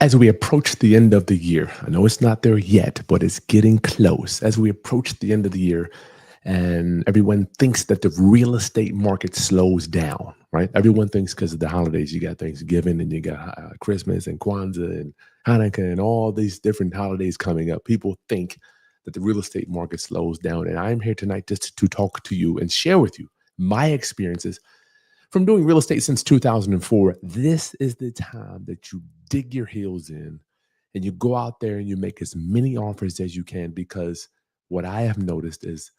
As we approach the end of the year, I know it's not there yet, but it's getting close. As we approach the end of the year, and everyone thinks that the real estate market slows down, right? Everyone thinks because of the holidays, you got Thanksgiving and you got Christmas and Kwanzaa and Hanukkah and all these different holidays coming up. People think that the real estate market slows down. And I'm here tonight just to talk to you and share with you my experiences from doing real estate since 2004. This is the time that you dig your heels in and you go out there and you make as many offers as you can, because what I have noticed is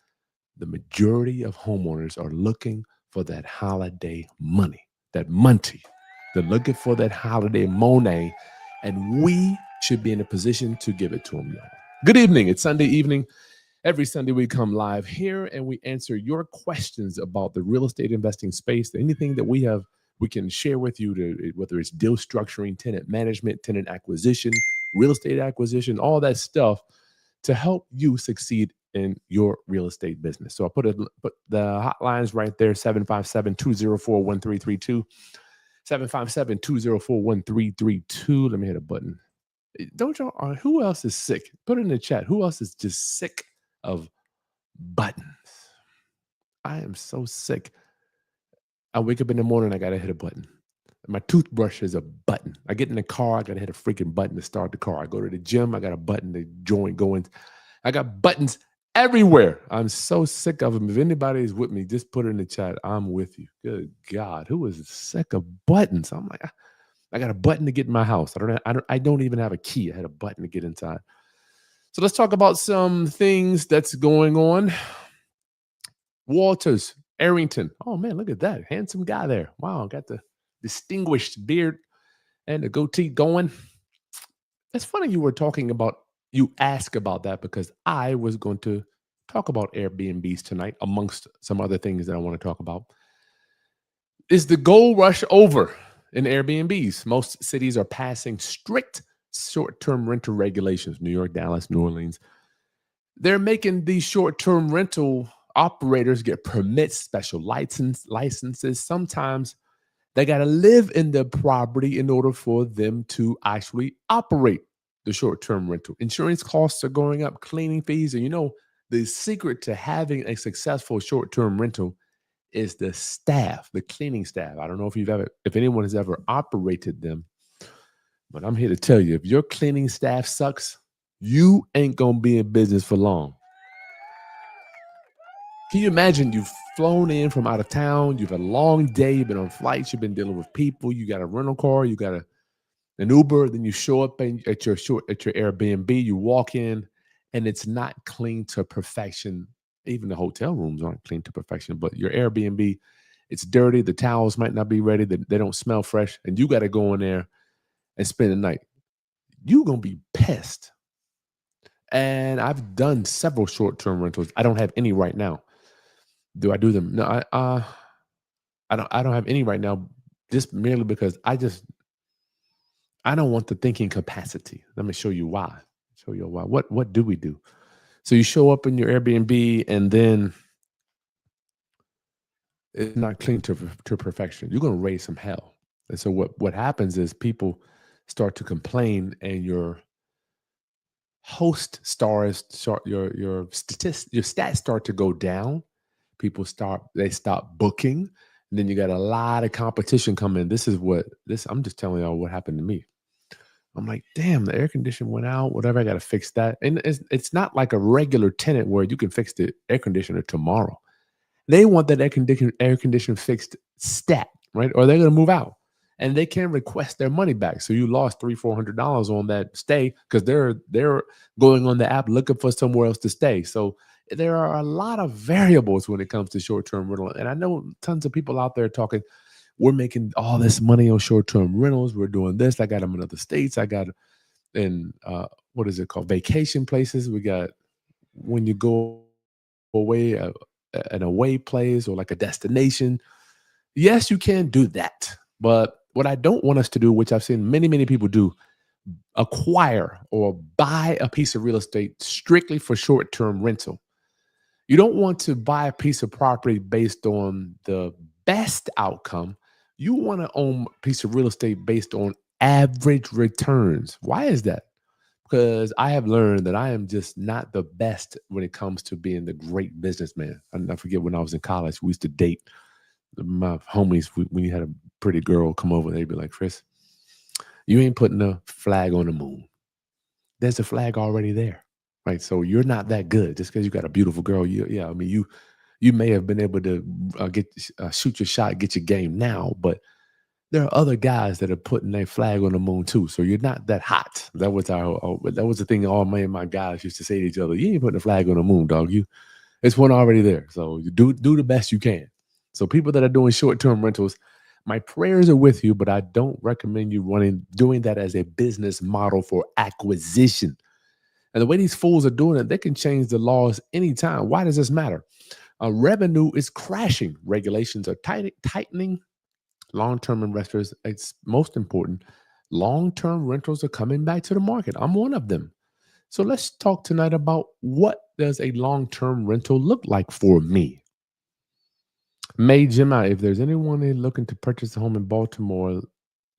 the majority of homeowners are looking for that holiday money, that money. They're looking for that holiday money, and we should be in a position to give it to them, y'all. Good evening. It's Sunday evening. Every Sunday, we come live here and we answer your questions about the real estate investing space. Anything that we can share with you, whether it's deal structuring, tenant management, tenant acquisition, real estate acquisition, all that stuff to help you succeed in your real estate business. So I put the hotlines right there: 757-204-1332, 757-204-1332. Let me hit a button. Don't y'all, who else is sick? Put it in the chat. Who else is just sick of buttons? I am so sick. I wake up in the morning, I gotta hit a button. My toothbrush is a button. I get in the car, I gotta hit a freaking button to start the car. I go to the gym, I got a button to join going. I got buttons everywhere. I'm so sick of them. If anybody is with me, just put it in the chat. I'm with you. Good God, who is sick of buttons? I'm like, I got a button to get in my house. I don't even have a key. I had a button to get inside. So let's talk about some things that's going on. Walters, Arrington. Oh man, look at that. Handsome guy there. Wow, got the distinguished beard and the goatee going. It's funny you ask about that, because I was going to talk about Airbnbs tonight, amongst some other things that I want to talk about. Is the gold rush over in Airbnbs? Most cities are passing strict short-term rental regulations. New York, Dallas, New Orleans. They're making these short-term rental operators get permits, special licenses. Sometimes they got to live in the property in order for them to actually operate the short-term rental. Insurance costs are going up, cleaning fees. And the secret to having a successful short-term rental is the staff, the cleaning staff. I don't know if anyone has ever operated them, but I'm here to tell you, if your cleaning staff sucks, you ain't going to be in business for long. Can you imagine you've flown in from out of town, you've had a long day, you've been on flights, you've been dealing with people, you got a rental car, you got an Uber, then you show up at your Airbnb, you walk in, and it's not clean to perfection. Even the hotel rooms aren't clean to perfection, but your Airbnb, it's dirty, the towels might not be ready, they don't smell fresh, and you got to go in there and spend the night. You're going to be pissed. And I've done several short-term rentals. I don't have any right now. Do I do them? No, I don't have any right now, just merely because I don't want the thinking capacity. Let me show you why. What do we do? So you show up in your Airbnb and then it's not clean to perfection. You're going to raise some hell. And so what happens is people start to complain, and your your stats start to go down. They stop booking, and then you got a lot of competition coming. I'm just telling y'all what happened to me. I'm like, damn, the air conditioner went out, whatever, I got to fix that. And it's not like a regular tenant where you can fix the air conditioner tomorrow. They want that air conditioner fixed stat, right? Or they're going to move out, and they can request their money back. So you lost $300-400 on that stay, because they're going on the app looking for somewhere else to stay. So there are a lot of variables when it comes to short-term rental. And I know tons of people out there talking, we're making all this money on short-term rentals. We're doing this. I got them in other states. I got in, what is it called? Vacation places. We got when you go away, an away place or like a destination. Yes, you can do that. But what I don't want us to do, which I've seen many, many people do, acquire or buy a piece of real estate strictly for short-term rental. You don't want to buy a piece of property based on the best outcome. You want to own a piece of real estate based on average returns. Why is that? Because I have learned that I am just not the best when it comes to being the great businessman. I forget when I was in college, we used to date my homies. When you had a pretty girl come over, they'd be like, Chris, you ain't putting a flag on the moon. There's a flag already there. Right. So you're not that good just because you got a beautiful girl. Yeah. I mean, you may have been able to shoot your shot, get your game now, but there are other guys that are putting their flag on the moon too. So you're not that hot. That was the thing all my guys used to say to each other. You ain't putting a flag on the moon, dog. It's one already there. So you do the best you can. So people that are doing short-term rentals, my prayers are with you, but I don't recommend you doing that as a business model for acquisition. And the way these fools are doing it, they can change the laws anytime. Why does this matter? Revenue is crashing. Regulations are tightening. Long-term investors, it's most important. Long-term rentals are coming back to the market. I'm one of them. So let's talk tonight about what does a long-term rental look like for me. May, Gemma, if there's anyone looking to purchase a home in Baltimore,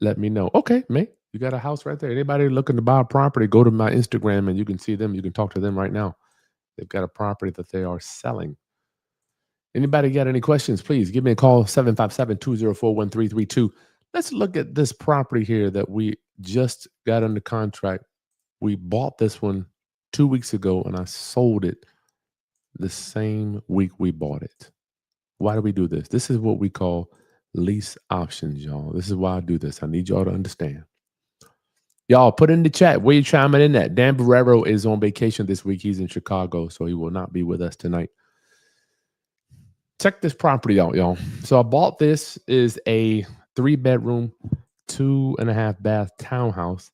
let me know. Okay, May, you got a house right there. Anybody looking to buy a property, go to my Instagram and you can see them. You can talk to them right now. They've got a property that they are selling. Anybody got any questions, please give me a call, 757-204-1332. Let's look at this property here that we just got under contract. We bought this one 2 weeks ago and I sold it the same week we bought it. Why do we do this? This is what we call lease options, y'all. This is why I do this. I need y'all to understand. Y'all, put in the chat where you chiming in at. Dan Borrero is on vacation this week. He's in Chicago, so he will not be with us tonight. Check this property out, y'all. So I bought this is a 3-bedroom, 2.5 bath townhouse.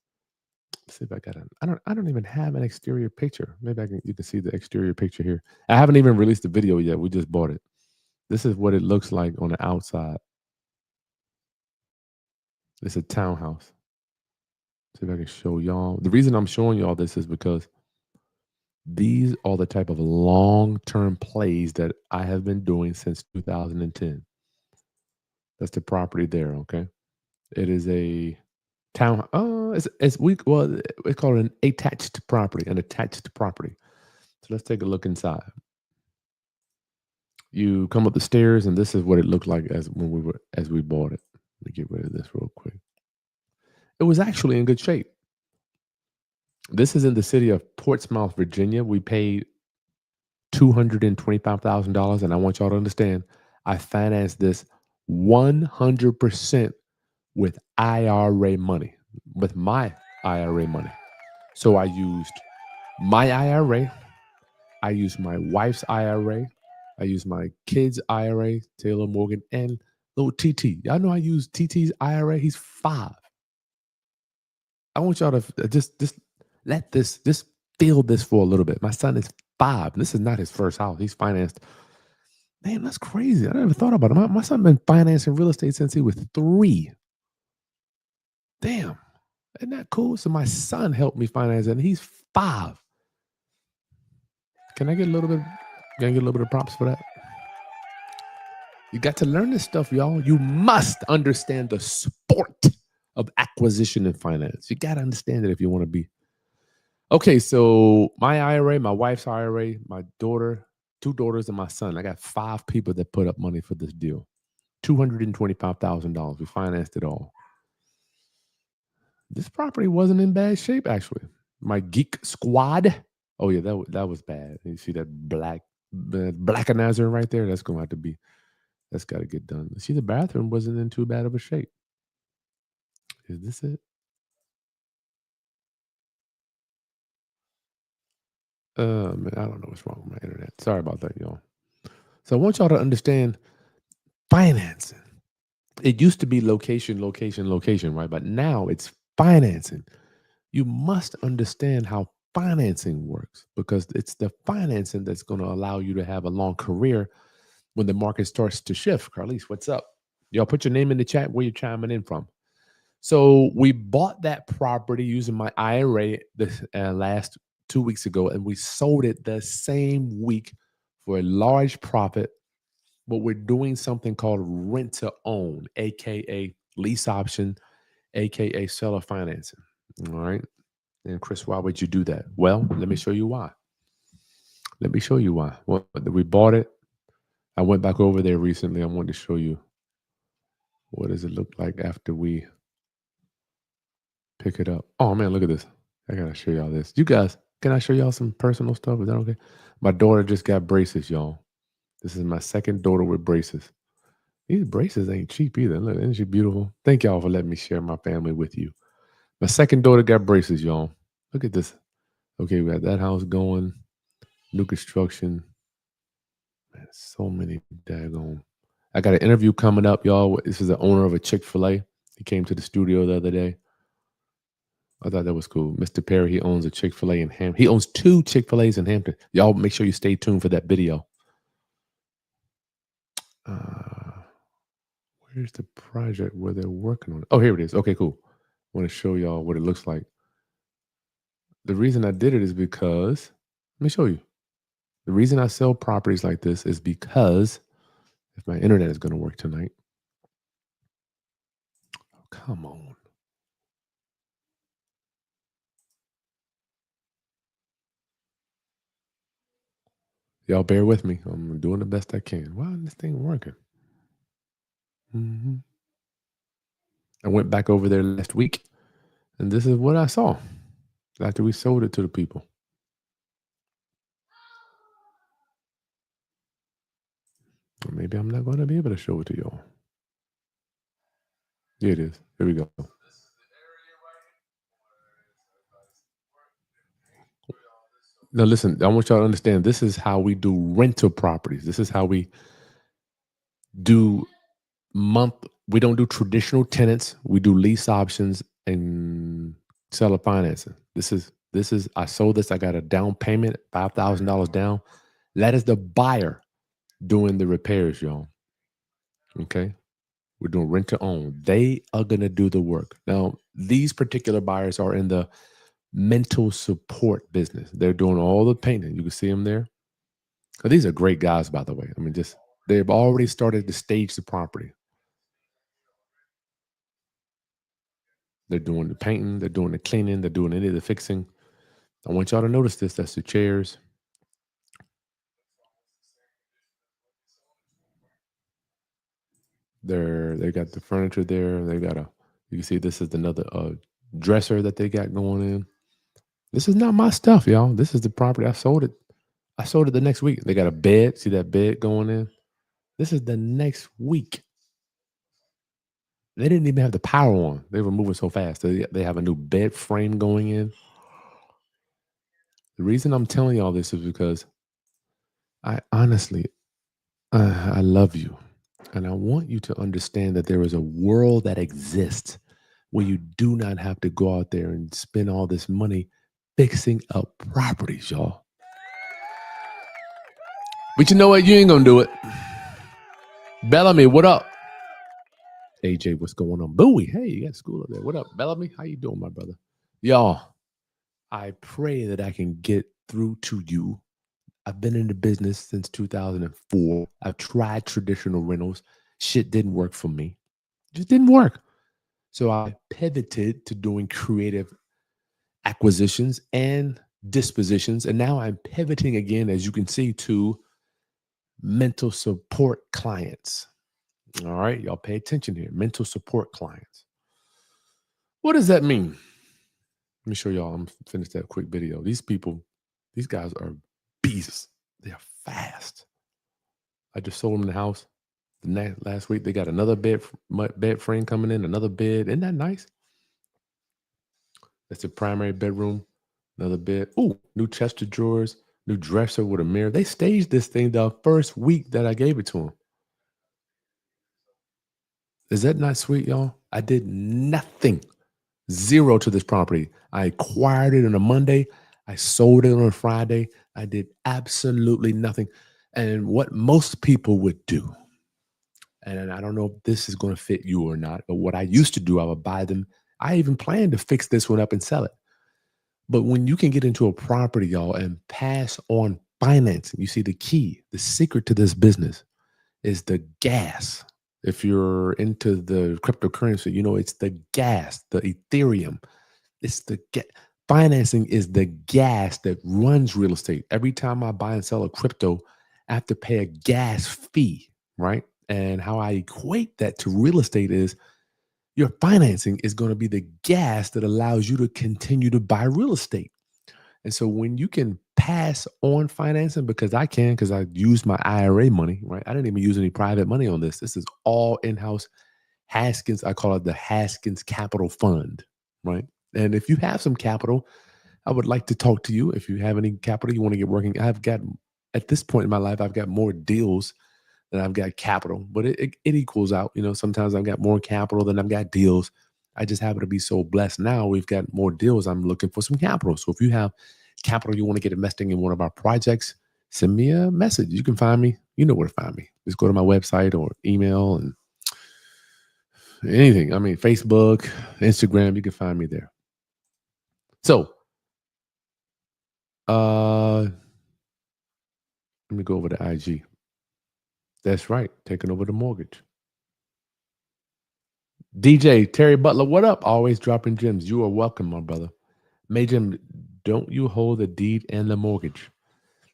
Let's see if I got it. I don't even have an exterior picture. Maybe you can see the exterior picture here. I haven't even released the video yet. We just bought it. This is what it looks like on the outside. It's a townhouse. See if I can show y'all. The reason I'm showing y'all this is because these are the type of long-term plays that I have been doing since 2010. That's the property there, okay? It is a town. We call it an attached property, So let's take a look inside. You come up the stairs, and this is what it looked like as we bought it. Let me get rid of this real quick. It was actually in good shape. This is in the city of Portsmouth, Virginia. We paid $225,000, and I want y'all to understand, I financed this 100% with IRA money, with my IRA money. So I used my IRA, I used my wife's IRA, I used my kids' IRA, Taylor Morgan, and little TT. Y'all know I use TT's IRA. He's 5. I want y'all to just let this, just feel this for a little bit. My son is 5. This is not his first house. He's financed. Man, that's crazy. I never thought about it. My son been financing real estate since he was 3. Damn. Isn't that cool? So my son helped me finance it, and he's 5. Can I get a little bit of props for that? You got to learn this stuff, y'all. You must understand the sport of acquisition and finance. You got to understand it if you want to be. Okay, so my IRA, my wife's IRA, my daughter, 2 daughters, and my son. I got 5 people that put up money for this deal. $225,000. We financed it all. This property wasn't in bad shape, actually. My geek squad. Oh yeah, that was bad. You see that blackanizer right there? That's gonna have to be. That's got to get done. See, the bathroom wasn't in too bad of a shape. Is this it? Man, I don't know what's wrong with my internet. Sorry about that, y'all. So I want y'all to understand financing. It used to be location, location, location, right? But now it's financing. You must understand how financing works because it's the financing that's going to allow you to have a long career when the market starts to shift. Carlise, what's up? Y'all put your name in the chat where you're chiming in from. So we bought that property using my IRA this last 2 weeks ago, and we sold it the same week for a large profit. But we're doing something called rent to own, aka lease option. aka seller financing. All right. And Chris, why would you do that? Well, let me show you why. Let me show you why. Well, we bought it. I went back over there recently. I wanted to show you what does it look like after we pick it up. Oh man, look at this. I gotta show y'all this. You guys, can I show y'all some personal stuff? Is that okay? My daughter just got braces, y'all. This is my second daughter with braces. These braces ain't cheap either. Look, isn't she beautiful? Thank y'all for letting me share my family with you. My second daughter got braces, y'all. Look at this. Okay, we got that house going. New construction. Man, so many daggone. I got an interview coming up, y'all. This is the owner of a Chick-fil-A. He came to the studio the other day. I thought that was cool. Mr. Perry, he owns a Chick-fil-A in Hampton. He owns 2 Chick-fil-A's in Hampton. Y'all make sure you stay tuned for that video. Where's the project where they're working on it? Oh, here it is. Okay, cool. I want to show y'all what it looks like. The reason I did it is because, let me show you. The reason I sell properties like this is because, if my internet is going to work tonight. Oh, come on. Y'all bear with me. I'm doing the best I can. Why isn't this thing working? I went back over there last week, and this is what I saw after we sold it to the people. Maybe I'm not going to be able to show it to y'all. Here it is. Here we go. Now, listen, I want y'all to understand this is how we do rental properties. This is how we do we don't do traditional tenants. We do lease options and seller financing. This is I sold this. I got a down payment, $5,000 down. That is the buyer doing the repairs, y'all. Okay. We're doing rent to own. They are going to do the work. Now, these particular buyers are in the mental support business. They're doing all the painting. You can see them there. These are great guys, by the way. I mean, they've already started to stage the property. They're doing the painting. They're doing the cleaning. They're doing any of the fixing. I want y'all to notice this. That's the chairs. They got the furniture there. They got you can see this is another dresser that they got going in. This is not my stuff, y'all. This is the property. I sold it. I sold it the next week. They got a bed. See that bed going in? This is the next week. They didn't even have the power on. They were moving so fast. They have a new bed frame going in. The reason I'm telling y'all this is because I honestly, I love you. And I want you to understand that there is a world that exists where you do not have to go out there and spend all this money fixing up properties, y'all. But you know what? You ain't gonna do it. Bellamy, what up? AJ, what's going on? Bowie, hey, you got school up there. What up, Bellamy? How you doing, my brother? Y'all, I pray that I can get through to you. I've been in the business since 2004. I've tried traditional rentals. Shit didn't work for me. Just didn't work. So I pivoted to doing creative acquisitions and dispositions. And now I'm pivoting again, as you can see, to mental support clients. All right, y'all pay attention here. Mental support clients. What does that mean? Let me show y'all. I'm finish that quick video. These guys are beasts. They are fast. I just sold them the house last week. They got another bed frame coming in, another bed. Isn't that nice? That's the primary bedroom. Another bed. Ooh, new chest of drawers, new dresser with a mirror. They staged this thing the first week that I gave it to them. Is that not sweet, y'all? I did nothing. Zero to this property. I acquired it on a Monday. I sold it on a Friday. I did absolutely nothing. And what most people would do, and I don't know if this is going to fit you or not, but what I used to do, I would buy them. I even planned to fix this one up and sell it. But when you can get into a property, y'all, and pass on financing, you see the key, the secret to this business is the gas. If you're into the cryptocurrency, it's the gas, the Ethereum. It's the financing is the gas that runs real estate. Every time I buy and sell a crypto, I have to pay a gas fee, right? And how I equate that to real estate is your financing is going to be the gas that allows you to continue to buy real estate. And so when you can pass on financing, because I use my IRA money, right? I didn't even use any private money on this. This is all in-house Haskins. I call it the Haskins Capital Fund, right? And if you have some capital, I would like to talk to you. If you have any capital you want to get working, at this point in my life, I've got more deals than I've got capital, but it equals out. Sometimes I've got more capital than I've got deals. I just happen to be so blessed now. We've got more deals. I'm looking for some capital. So if you have capital you want to get investing in one of our projects, send me a message. You can find me. You know where to find me. Just go to my website or email and anything. I mean, Facebook, Instagram, you can find me there. So, let me go over to IG. That's right. Taking over the mortgage. DJ Terry Butler, what up? Always dropping gems. You are welcome, my brother. Major, don't you hold the deed and the mortgage?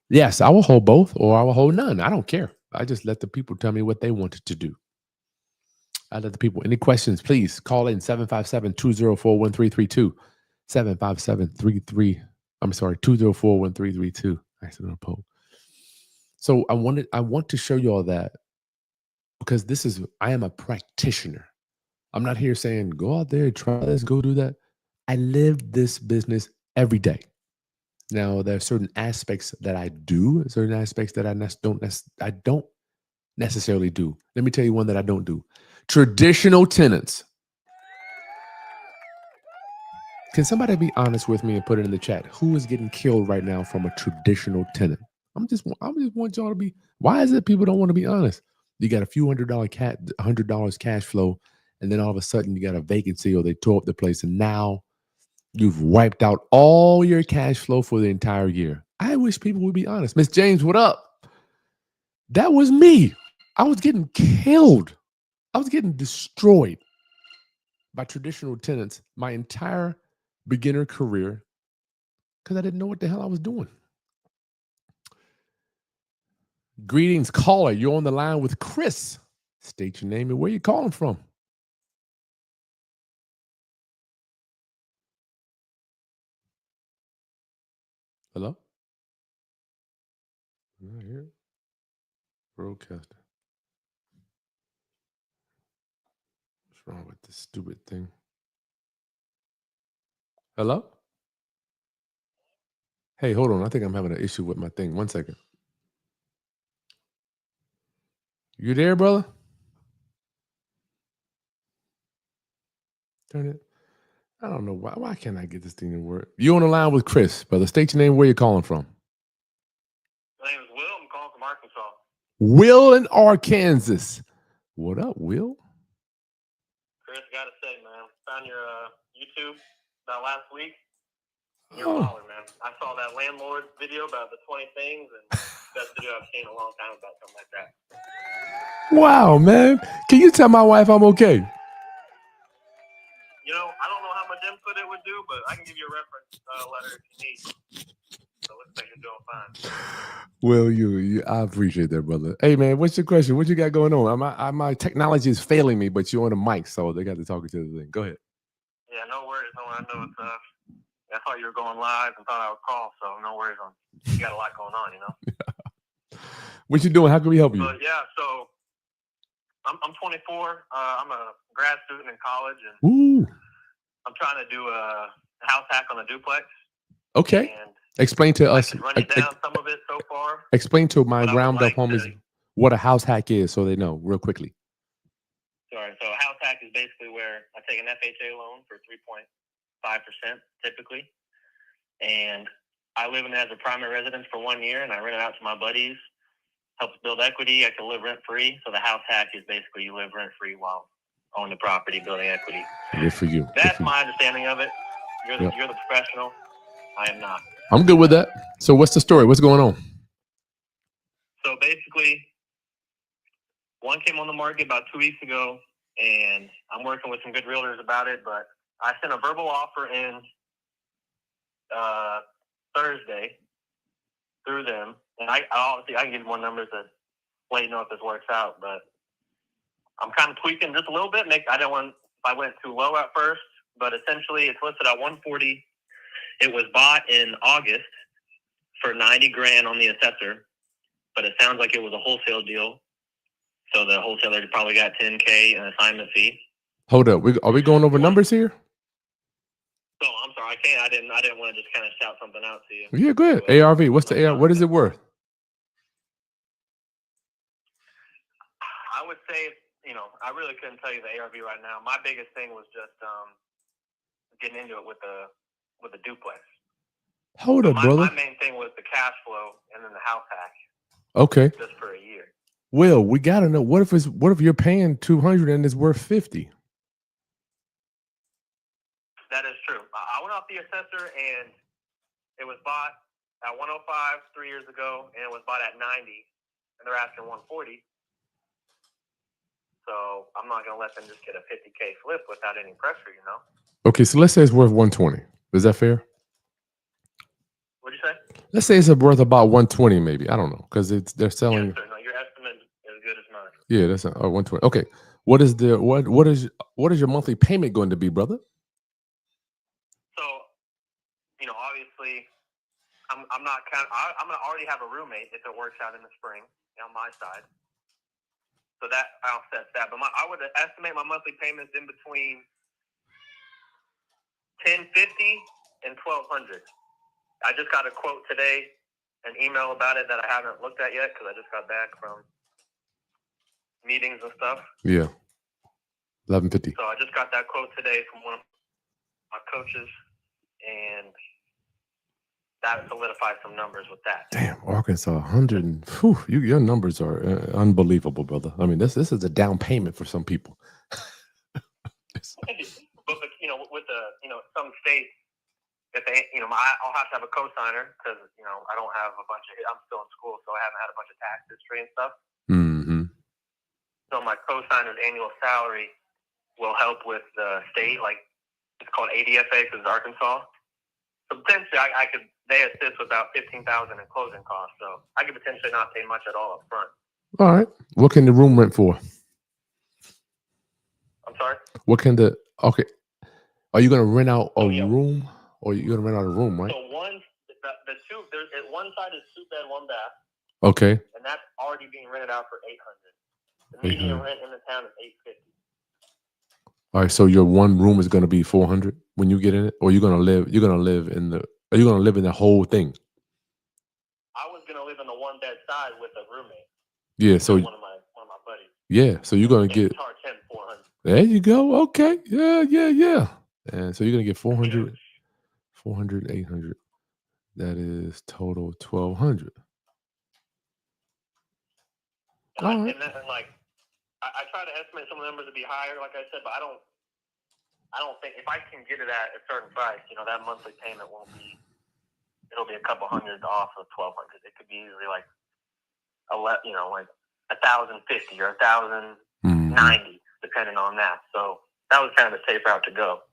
Yes, I will hold both or I will hold none. I don't care. I just let the people tell me what they wanted to do. I let the people. Any questions, please call in 757-204-1332. 204-1332. Accidental poll. So I want to show you all that because I am a practitioner. I'm not here saying, go out there, try this, go do that. I live this business every day. Now, there are certain aspects that I do, certain aspects that I don't necessarily do. Let me tell you one that I don't do. Traditional tenants. Can somebody be honest with me and put it in the chat? Who is getting killed right now from a traditional tenant? I just want y'all to be. Why is it people don't want to be honest? You got a few $100 cash flow, and then all of a sudden you got a vacancy or they tore up the place, and now you've wiped out all your cash flow for the entire year. I wish people would be honest. Miss James, what up? That was me. I was getting killed. I was getting destroyed by traditional tenants my entire beginner career because I didn't know what the hell I was doing. Greetings, caller. You're on the line with Chris. State your name and where you calling from. Hello? Not here. Broadcaster. What's wrong with this stupid thing? Hello? Hey, hold on. I think I'm having an issue with my thing. 1 second. You there, brother? Turn it. I don't know why. Why can't I get this thing to work? You on the line with Chris, brother. State your name. Where you calling from? My name is Will. I'm calling from Arkansas. Will in Arkansas. What up, Will? Chris, gotta say, man, found your YouTube about last week. You're a baller, man. I saw that landlord video about the 20 things, and best video I've seen in a long time about something like that. Wow, man. Can you tell my wife I'm okay? You know, I don't know how much input it would do, but I can give you a reference letter if you need. So it looks like you're doing fine. Well, I appreciate that, brother. Hey, man, what's your question? What you got going on? My technology is failing me, but you're on the mic, so they got to talk to the thing. Go ahead. Yeah, no worries. I know it's I thought you were going live and thought I would call, so no worries. You got a lot going on, you know. What you doing? How can we help you? But yeah, so I'm 24. I'm a grad student in college, and I'm trying to do a house hack on a duplex. Okay. And explain to us. Run you down some of it so far. Explain to my round up homies what a house hack is, so they know real quickly. Sorry. So a house hack is basically where I take an FHA loan for 3.5% typically, and I live in it as a primary residence for 1 year, and I rent it out to my buddies. Helps build equity. I can live rent free. So the house hack is basically you live rent free while owning the property, building equity. Good for you. That's my understanding of it. You're the professional. I am not. I'm good with that. So what's the story? What's going on? So basically, One came on the market about 2 weeks ago, and I'm working with some good realtors about it. But I sent a verbal offer in Thursday through them, and I obviously I can give you more numbers to let you know if this works out. But I'm kind of tweaking just a little bit. I didn't want if I went too low at first, but essentially it's listed at 140. It was bought in August for 90 grand on the assessor, but it sounds like it was a wholesale deal. So the wholesaler probably got $10K an assignment fee. Hold up. Are we going over numbers here? So I'm sorry, I didn't want to just kind of shout something out to you. Yeah, go ahead. ARV. What's the ARV? What is it worth? I would say, I really couldn't tell you the ARV right now. My biggest thing was just getting into it with the duplex. Hold up, brother. My main thing was the cash flow and then the house hack. Okay. Just for a year. Well, we gotta know what if you're paying 200 and it's worth 50? That is true. I went off the assessor and it was bought at 105 3 years ago, and it was bought at 90, and they're asking 140. So I'm not gonna let them just get a 50K flip without any pressure, Okay, so let's say it's worth 120. Is that fair? What'd you say? Let's say it's worth about 120, maybe. I don't know, because they're selling. Yes, sir. No, your estimate is as good as mine. Yeah, that's 120. Okay, what is your monthly payment going to be, brother? So, obviously, I'm not I'm gonna already have a roommate if it works out in the spring on my side. So that offsets that. But I would estimate my monthly payments in between $1,050 and $1,200. I just got a quote today, an email about it that I haven't looked at yet because I just got back from meetings and stuff. Yeah, 1150. So I just got that quote today from one of my coaches, and that solidifies some numbers with that. Damn, Arkansas, 100. Your numbers are unbelievable, brother. I mean, this is a down payment for some people. But with some states, if they, I'll have to have a cosigner because I don't have a bunch of. I'm still in school, so I haven't had a bunch of tax history and stuff. Mm-hmm. So my cosigner's annual salary will help with the state, like it's called ADFA because it's Arkansas. So potentially, they assist with about $15,000 in closing costs. So I could potentially not pay much at all up front. All right. What can the room rent for? I'm sorry? Okay. Are you going to rent out a room, or are you going to rent out a room, right? So one side is 2 bed, 1 bath. Okay. And that's already being rented out for $800. The median rent in the town is $850. All right, so your one room is going to be $400 when you get in it, or you're going to live in the whole thing? I was going to live in the 1 bed side with a roommate. Yeah, so one of my buddies. Yeah, so you're going to get charge him $400. There you go. Okay. Yeah. And so you're going to get 400, 800. That is total 1,200. And then I try to estimate some of the numbers to be higher, like I said, but I don't think if I can get it at a certain price, that monthly payment it'll be a couple hundred off of 1,200. It could be easily like like 1,050 or 1,090, depending on that. So that was kind of a safe route to go.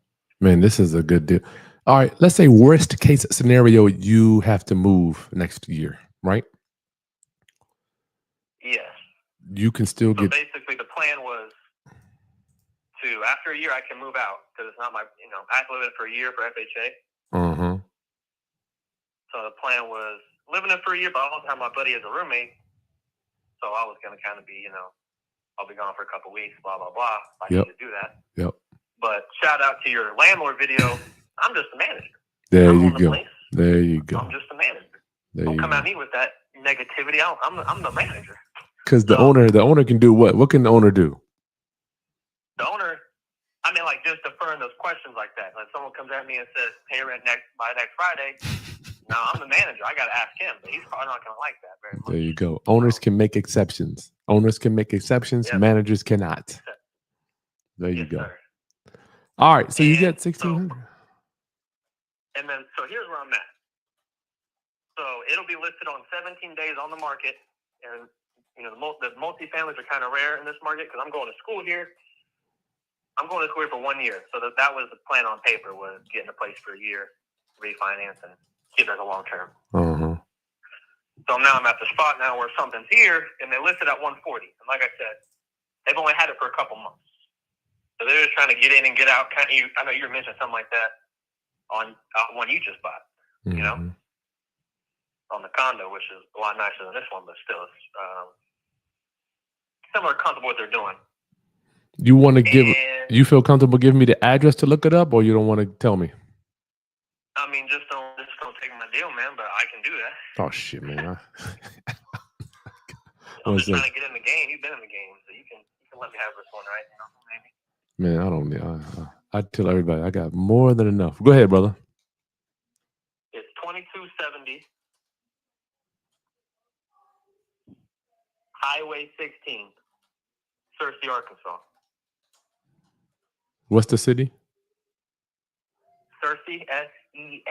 Man, this is a good deal. All right, let's say worst case scenario, you have to move next year, right? Yes. You can still get. Basically, the plan was to, after a year, I can move out because it's not my, I have to live in it for a year for FHA. So the plan was living it for a year, but I also have my buddy as a roommate. So I was going to kind of be, I'll be gone for a couple weeks, blah, blah, blah. I need to do that. Yep. But shout out to your landlord video. I'm just a manager. There you go. There you go. I'm just a manager. Don't come at me with that negativity. I'm the manager. Because the owner can do what? What can the owner do? The owner, just deferring those questions like that. Like someone comes at me and says, pay rent by next Friday. Now I'm the manager. I got to ask him, but he's probably not going to like that very much. There you go. Owners can make exceptions. Yep. Managers cannot. There you go. Sir. All right. So you get 1,600. And then, so here's where I'm at. So it'll be listed on 17 days on the market, and the multifamilies are kind of rare in this market because I'm going to school here. I'm going to school here for 1 year. So that was the plan on paper, was getting a place for a year, refinance, and keep it as a long term. Uh-huh. So now I'm at the spot now where something's here, and they listed at 140. And like I said, they've only had it for a couple months. So they're just trying to get in and get out. I know you mentioned something like that on one you just bought, you know, on the condo, which is a lot nicer than this one, but still it's similar comfortable what they're doing. You want to you feel comfortable giving me the address to look it up, or you don't want to tell me? I mean, just don't take my deal, man, but I can do that. Oh, shit, man. I'm just trying to get in the game. You've been in the game, so you can let me have this one, right? Man, Maybe. I don't. I tell everybody I got more than enough. Go ahead, brother. It's 2270 Highway 16, Searcy, Arkansas. What's the city? Searcy, Searcy.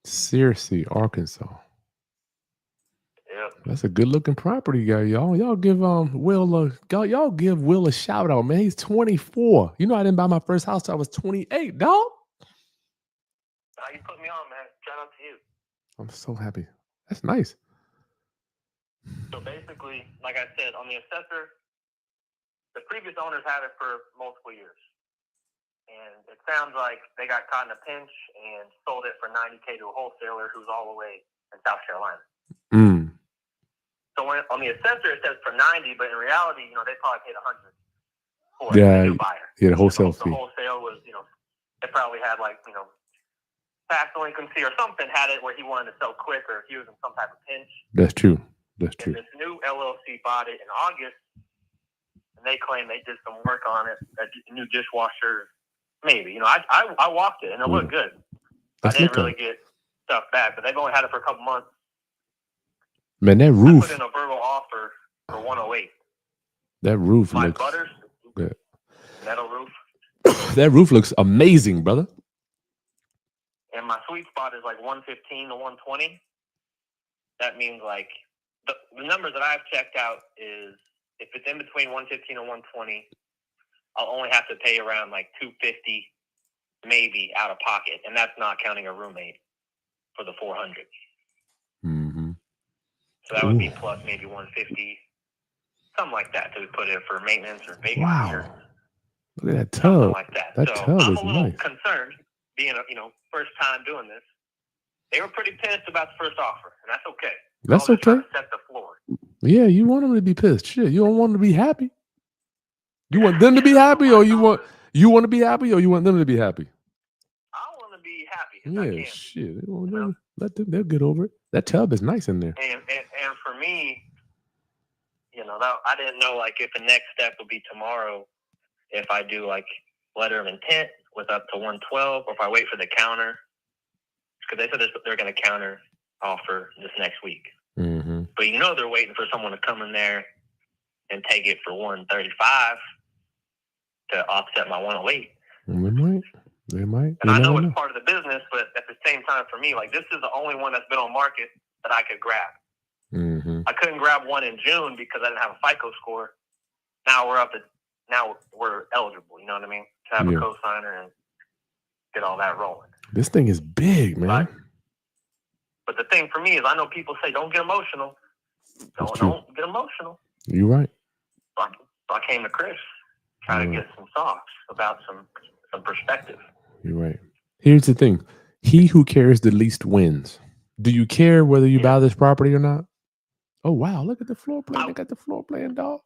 Searcy, Arkansas. Yep. That's a good looking property, guy. Y'all give y'all give Will a shout out, man. He's 24. You know, I didn't buy my first house till I was 28, dog. You put me on, man. Shout out to you. I'm so happy. That's nice. So basically, like I said, on the assessor, the previous owners had it for multiple years. And it sounds like they got caught in a pinch and sold it for $90K to a wholesaler who's all the way in South Carolina. So on the assessor, it says for 90, but in reality, they probably paid 100 for the new buyer. Yeah, the wholesale fee. The wholesale was, they probably had past delinquency or something, had it where he wanted to sell quick or he was in some type of pinch. That's true. And this new LLC bought it in August, and they claim they did some work on it, a new dishwasher. Maybe. I walked it, and it looked good. I didn't really get stuff back, but they've only had it for a couple months. Man, that roof. I put in a verbal offer for 108. That roof My looks butters, good. Metal roof. That roof looks amazing, brother. And my sweet spot is 115 to 120. That means the numbers that I've checked out is if it's in between 115 and 120, I'll only have to pay around $250 maybe out of pocket, and that's not counting a roommate for the 400. So that would be plus maybe 150, something like that, to put it for maintenance or vacancy. Wow. Look at that tub. Something like that. That so tub I'm is a little nice. concerned, being first time doing this. They were pretty pissed about the first offer, and that's okay. That's okay. Trying to set the floor. Yeah, you want them to be pissed. Shit, you don't want them to be happy. You want them to be happy, or you want to be happy, or you want them to be happy? I want to be happy. Yeah, shit. Let them. They'll get over it. That tub is nice in there. And for me, I didn't know if the next step would be tomorrow. If I do letter of intent with up to 112, or if I wait for the counter, because they said they're going to counter offer this next week. Mm-hmm. But they're waiting for someone to come in there and take it for 135 to offset my 108. They might. And I know it's part of the business, but at the same time, for me, this is the only one that's been on market that I could grab. Mm-hmm. I couldn't grab one in June because I didn't have a FICO score. Now we're eligible. You know what I mean? To have a cosigner and get all that rolling. This thing is big, man. But the thing for me is, I know people say, don't get emotional. Don't get emotional. You're right. So I came to Chris, trying to get some thoughts about some perspective. You're right. Here's the thing. He who cares the least wins. Do you care whether you buy this property or not? Oh, wow. Look at the floor plan. They got the floor plan, dog.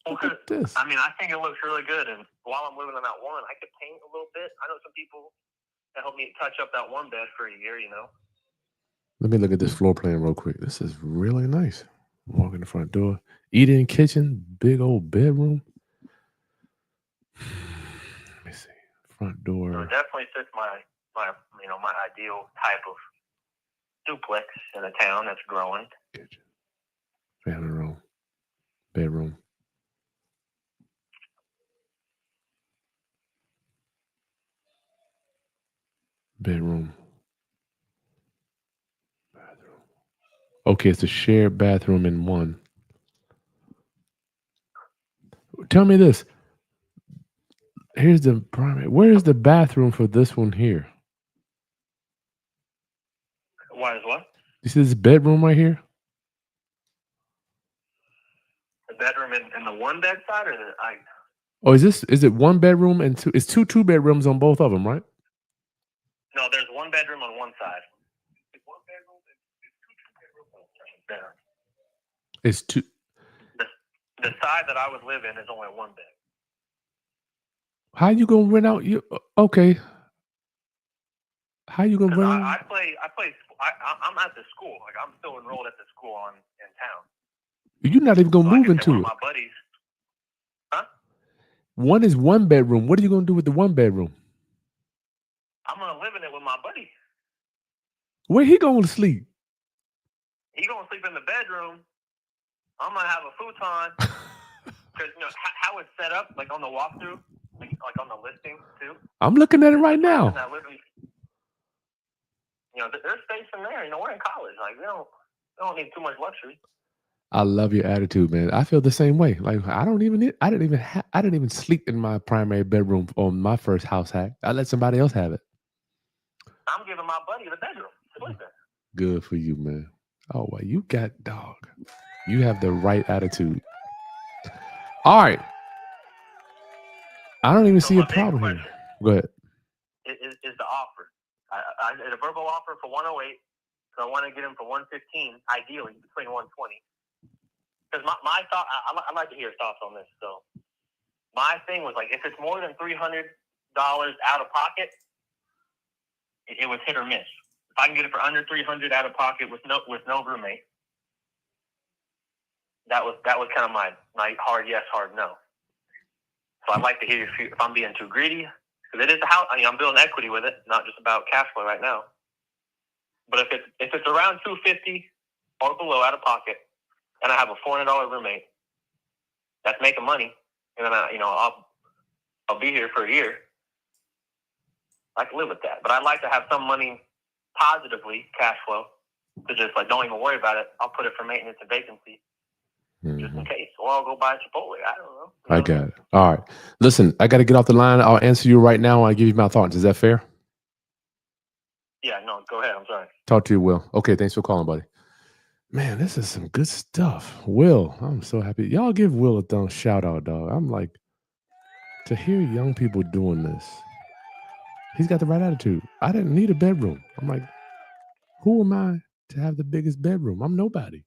Look at this. I mean, I think it looks really good. And while I'm living in that one, I could paint a little bit. I know some people that help me touch up that one bed for a year, Let me look at this floor plan real quick. This is really nice. Walk in the front door. Eat-in kitchen. Big old bedroom. Let me see. Front door. So it definitely fits my ideal type of duplex in a town that's growing. Kitchen. Family room. Bedroom. Bedroom. Bathroom. Okay, it's a shared bathroom in one. Tell me this. Here's the primary. Where is the bathroom for this one here? Why is what? You see this bedroom right here? The bedroom in the one bed side, or the I? Oh, is it one bedroom and two? It's two bedrooms on both of them, right? No, there's one bedroom on one side. One bedroom. It's two. The side that I would live in is only one bed. How you gonna rent out? You okay? How you gonna rent out? I'm at the school. Like I'm still enrolled at the school in town. You're not even gonna move into it. My buddies. Huh? One is one bedroom. What are you gonna do with the one bedroom? I'm gonna live in it with my buddy. Where he gonna sleep? He gonna sleep in the bedroom. I'm gonna have a futon. Because how it's set up, like on the walkthrough, like on the listing too. I'm looking at it right now. There's space in there. We're in college. Like we don't need too much luxury. I love your attitude, man. I feel the same way. Like I didn't even sleep in my primary bedroom on my first house hack. I let somebody else have it. I'm giving my buddy the bedroom. Sleeping. Good for you, man. Oh, well, you got dog. You have the right attitude. All right. I don't even see a problem here. Go ahead. Is the offer. I did a verbal offer for 108, so I want to get him for 115, ideally between 120. Because my thought, I'd like to hear your thoughts on this. So my thing was like, if it's more than $300 out of pocket, it was hit or miss. If I can get it for under $300 out of pocket with no roommate, that was kind of my hard yes, hard no. So I'd like to hear if I'm being too greedy, because it is a house. I'm building equity with it, not just about cash flow right now. But if it's around $250 or below out of pocket, and I have a $400 roommate that's making money, and then I'll be here for a year, I can live with that. But I'd like to have some money positively, cash flow, to just don't even worry about it. I'll put it for maintenance and vacancy. Just in case. Or I'll go buy Chipotle. I don't know. I got it. All right. Listen, I got to get off the line. I'll answer you right now. I'll give you my thoughts. Is that fair? Yeah, no, go ahead. I'm sorry. Talk to you, Will. Okay, thanks for calling, buddy. Man, this is some good stuff. Will, I'm so happy. Y'all give Will a shout out, dog. I'm like, to hear young people doing this, he's got the right attitude. I didn't need a bedroom. I'm like, who am I to have the biggest bedroom? I'm nobody.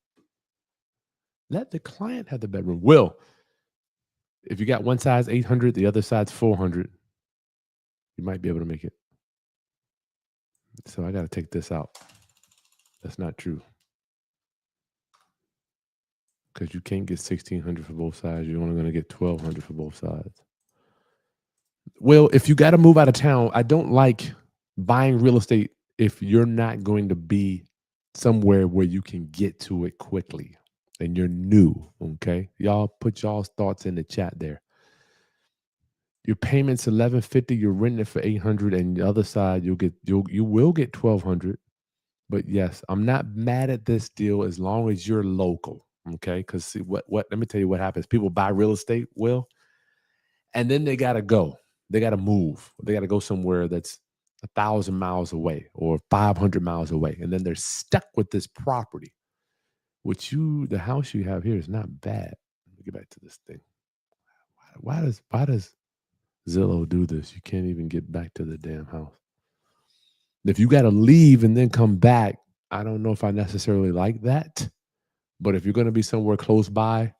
Let the client have the bedroom. Will, if you got one side's 800, the other side's 400, you might be able to make it. So I got to take this out. That's not true. Because you can't get 1,600 for both sides. You're only going to get 1,200 for both sides. Well, if you got to move out of town, I don't like buying real estate if you're not going to be somewhere where you can get to it quickly and you're new. Okay, y'all put y'all's thoughts in the chat there. Your payment's $1,150. You're renting it for $800, and the other side you will get $1,200. But yes, I'm not mad at this deal as long as you're local. Okay, because see what let me tell you what happens. People buy real estate, Will, and then they gotta go. They gotta move. They gotta go somewhere that's 1,000 miles away or 500 miles away, and then they're stuck with this property. The house you have here is not bad. Let me get back to this thing. Why does Zillow do this? You can't even get back to the damn house. If you got to leave and then come back, I don't know if I necessarily like that. But if you're going to be somewhere close by,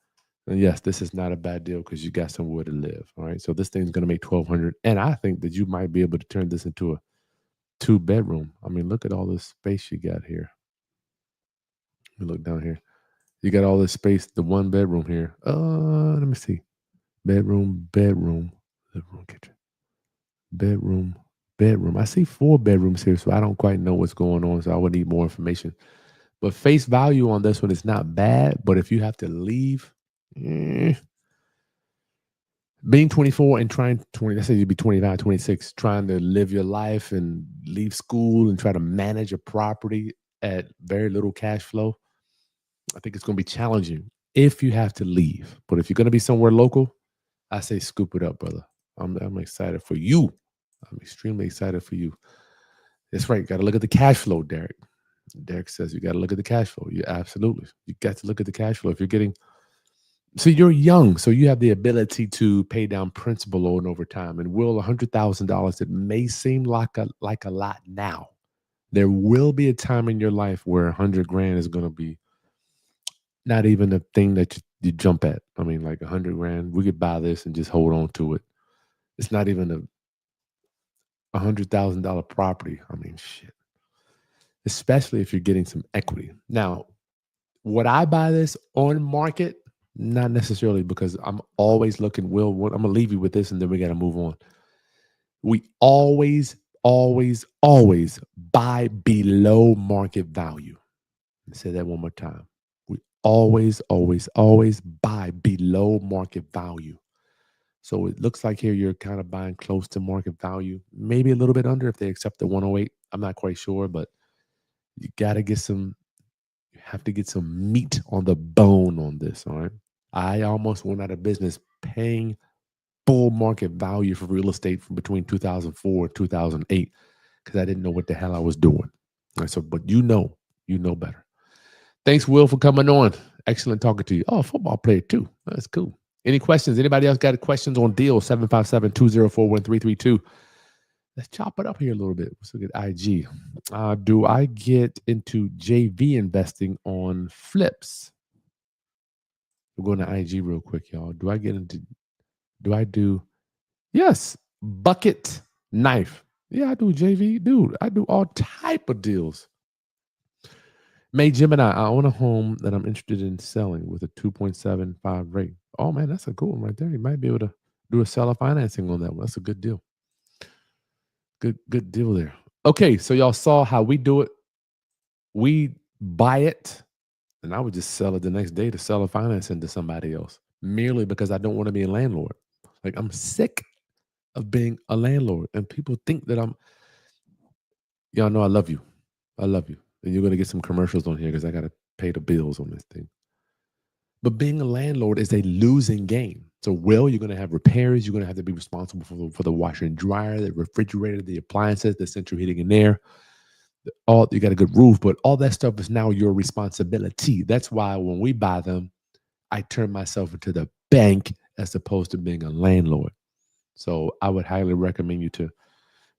then yes, this is not a bad deal because you got somewhere to live. All right. So this thing's going to make $1,200. And I think that you might be able to turn this into a 2-bedroom. I mean, look at all this space you got here. You look down here. You got all this space, the 1-bedroom here. Let me see. Bedroom, living room, kitchen. Bedroom. I see 4 bedrooms here, so I don't quite know what's going on. So I would need more information. But face value on this one is not bad. But if you have to leave, Being 24 and trying 20, let's say you'd be 25, 26, trying to live your life and leave school and try to manage a property at very little cash flow, I think it's going to be challenging if you have to leave. But if you're going to be somewhere local, I say scoop it up, brother. I'm excited for you. I'm extremely excited for you. That's right. Got to look at the cash flow, Derek. Derek says you got to look at the cash flow. You absolutely. You got to look at the cash flow. If you're getting, so you're young, so you have the ability to pay down principal loan over time. And will $100,000, it may seem like a lot now. There will be a time in your life where 100 grand is going to be not even a thing that you jump at. I mean, like 100 grand, we could buy this and just hold on to it. It's not even a $100,000 property. I mean, shit. Especially if you're getting some equity. Now, would I buy this on market? Not necessarily, because I'm always looking. Will, I'm gonna leave you with this, and then we got to move on. We always, always, always buy below market value. Let me say that one more time. We always, always, always buy below market value. So it looks like here you're kind of buying close to market value, maybe a little bit under if they accept the 108. I'm not quite sure, but you got to get some. You have to get some meat on the bone on this. All right. I almost went out of business paying full market value for real estate from between 2004 and 2008 because I didn't know what the hell I was doing. All right, so, but you know better. Thanks, Will, for coming on. Excellent talking to you. Oh, football player too. That's cool. Any questions? Anybody else got questions on deals? 757-204-1332. Let's chop it up here a little bit. Let's look at IG. Do I get into JV investing on flips? We're going to IG real quick, y'all. Do I do? Yes, bucket knife. Yeah, I do JV. Dude, I do all type of deals. May Gemini, I own a home that I'm interested in selling with a 2.75 rate. Oh, man, that's a cool one right there. You might be able to do a seller financing on that one. That's a good deal. Good deal there. Okay, so y'all saw how we do it. We buy it, and I would just sell it the next day to seller financing to somebody else, merely because I don't want to be a landlord. Like, I'm sick of being a landlord, and people think that y'all know I love you. I love you. And you're going to get some commercials on here because I got to pay the bills on this thing. But being a landlord is a losing game. So, you're going to have repairs. You're going to have to be responsible for the washer and dryer, the refrigerator, the appliances, the central heating and air. You got a good roof, but all that stuff is now your responsibility. That's why when we buy them, I turn myself into the bank as opposed to being a landlord. So I would highly recommend you to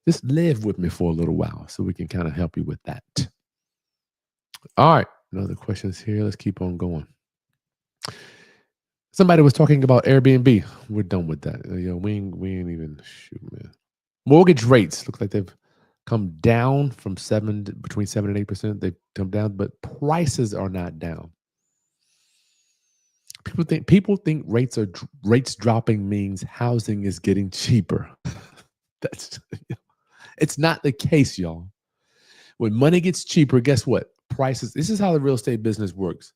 just live with me for a little while so we can kind of help you with that. All right. Another questions here. Let's keep on going. Somebody was talking about Airbnb. We're done with that. We ain't even shoot, man. Mortgage rates look like they've come down from between 7 and 8%. They've come down, but prices are not down. People think rates dropping means housing is getting cheaper. It's not the case, y'all. When money gets cheaper, guess what? Prices. This is how the real estate business works.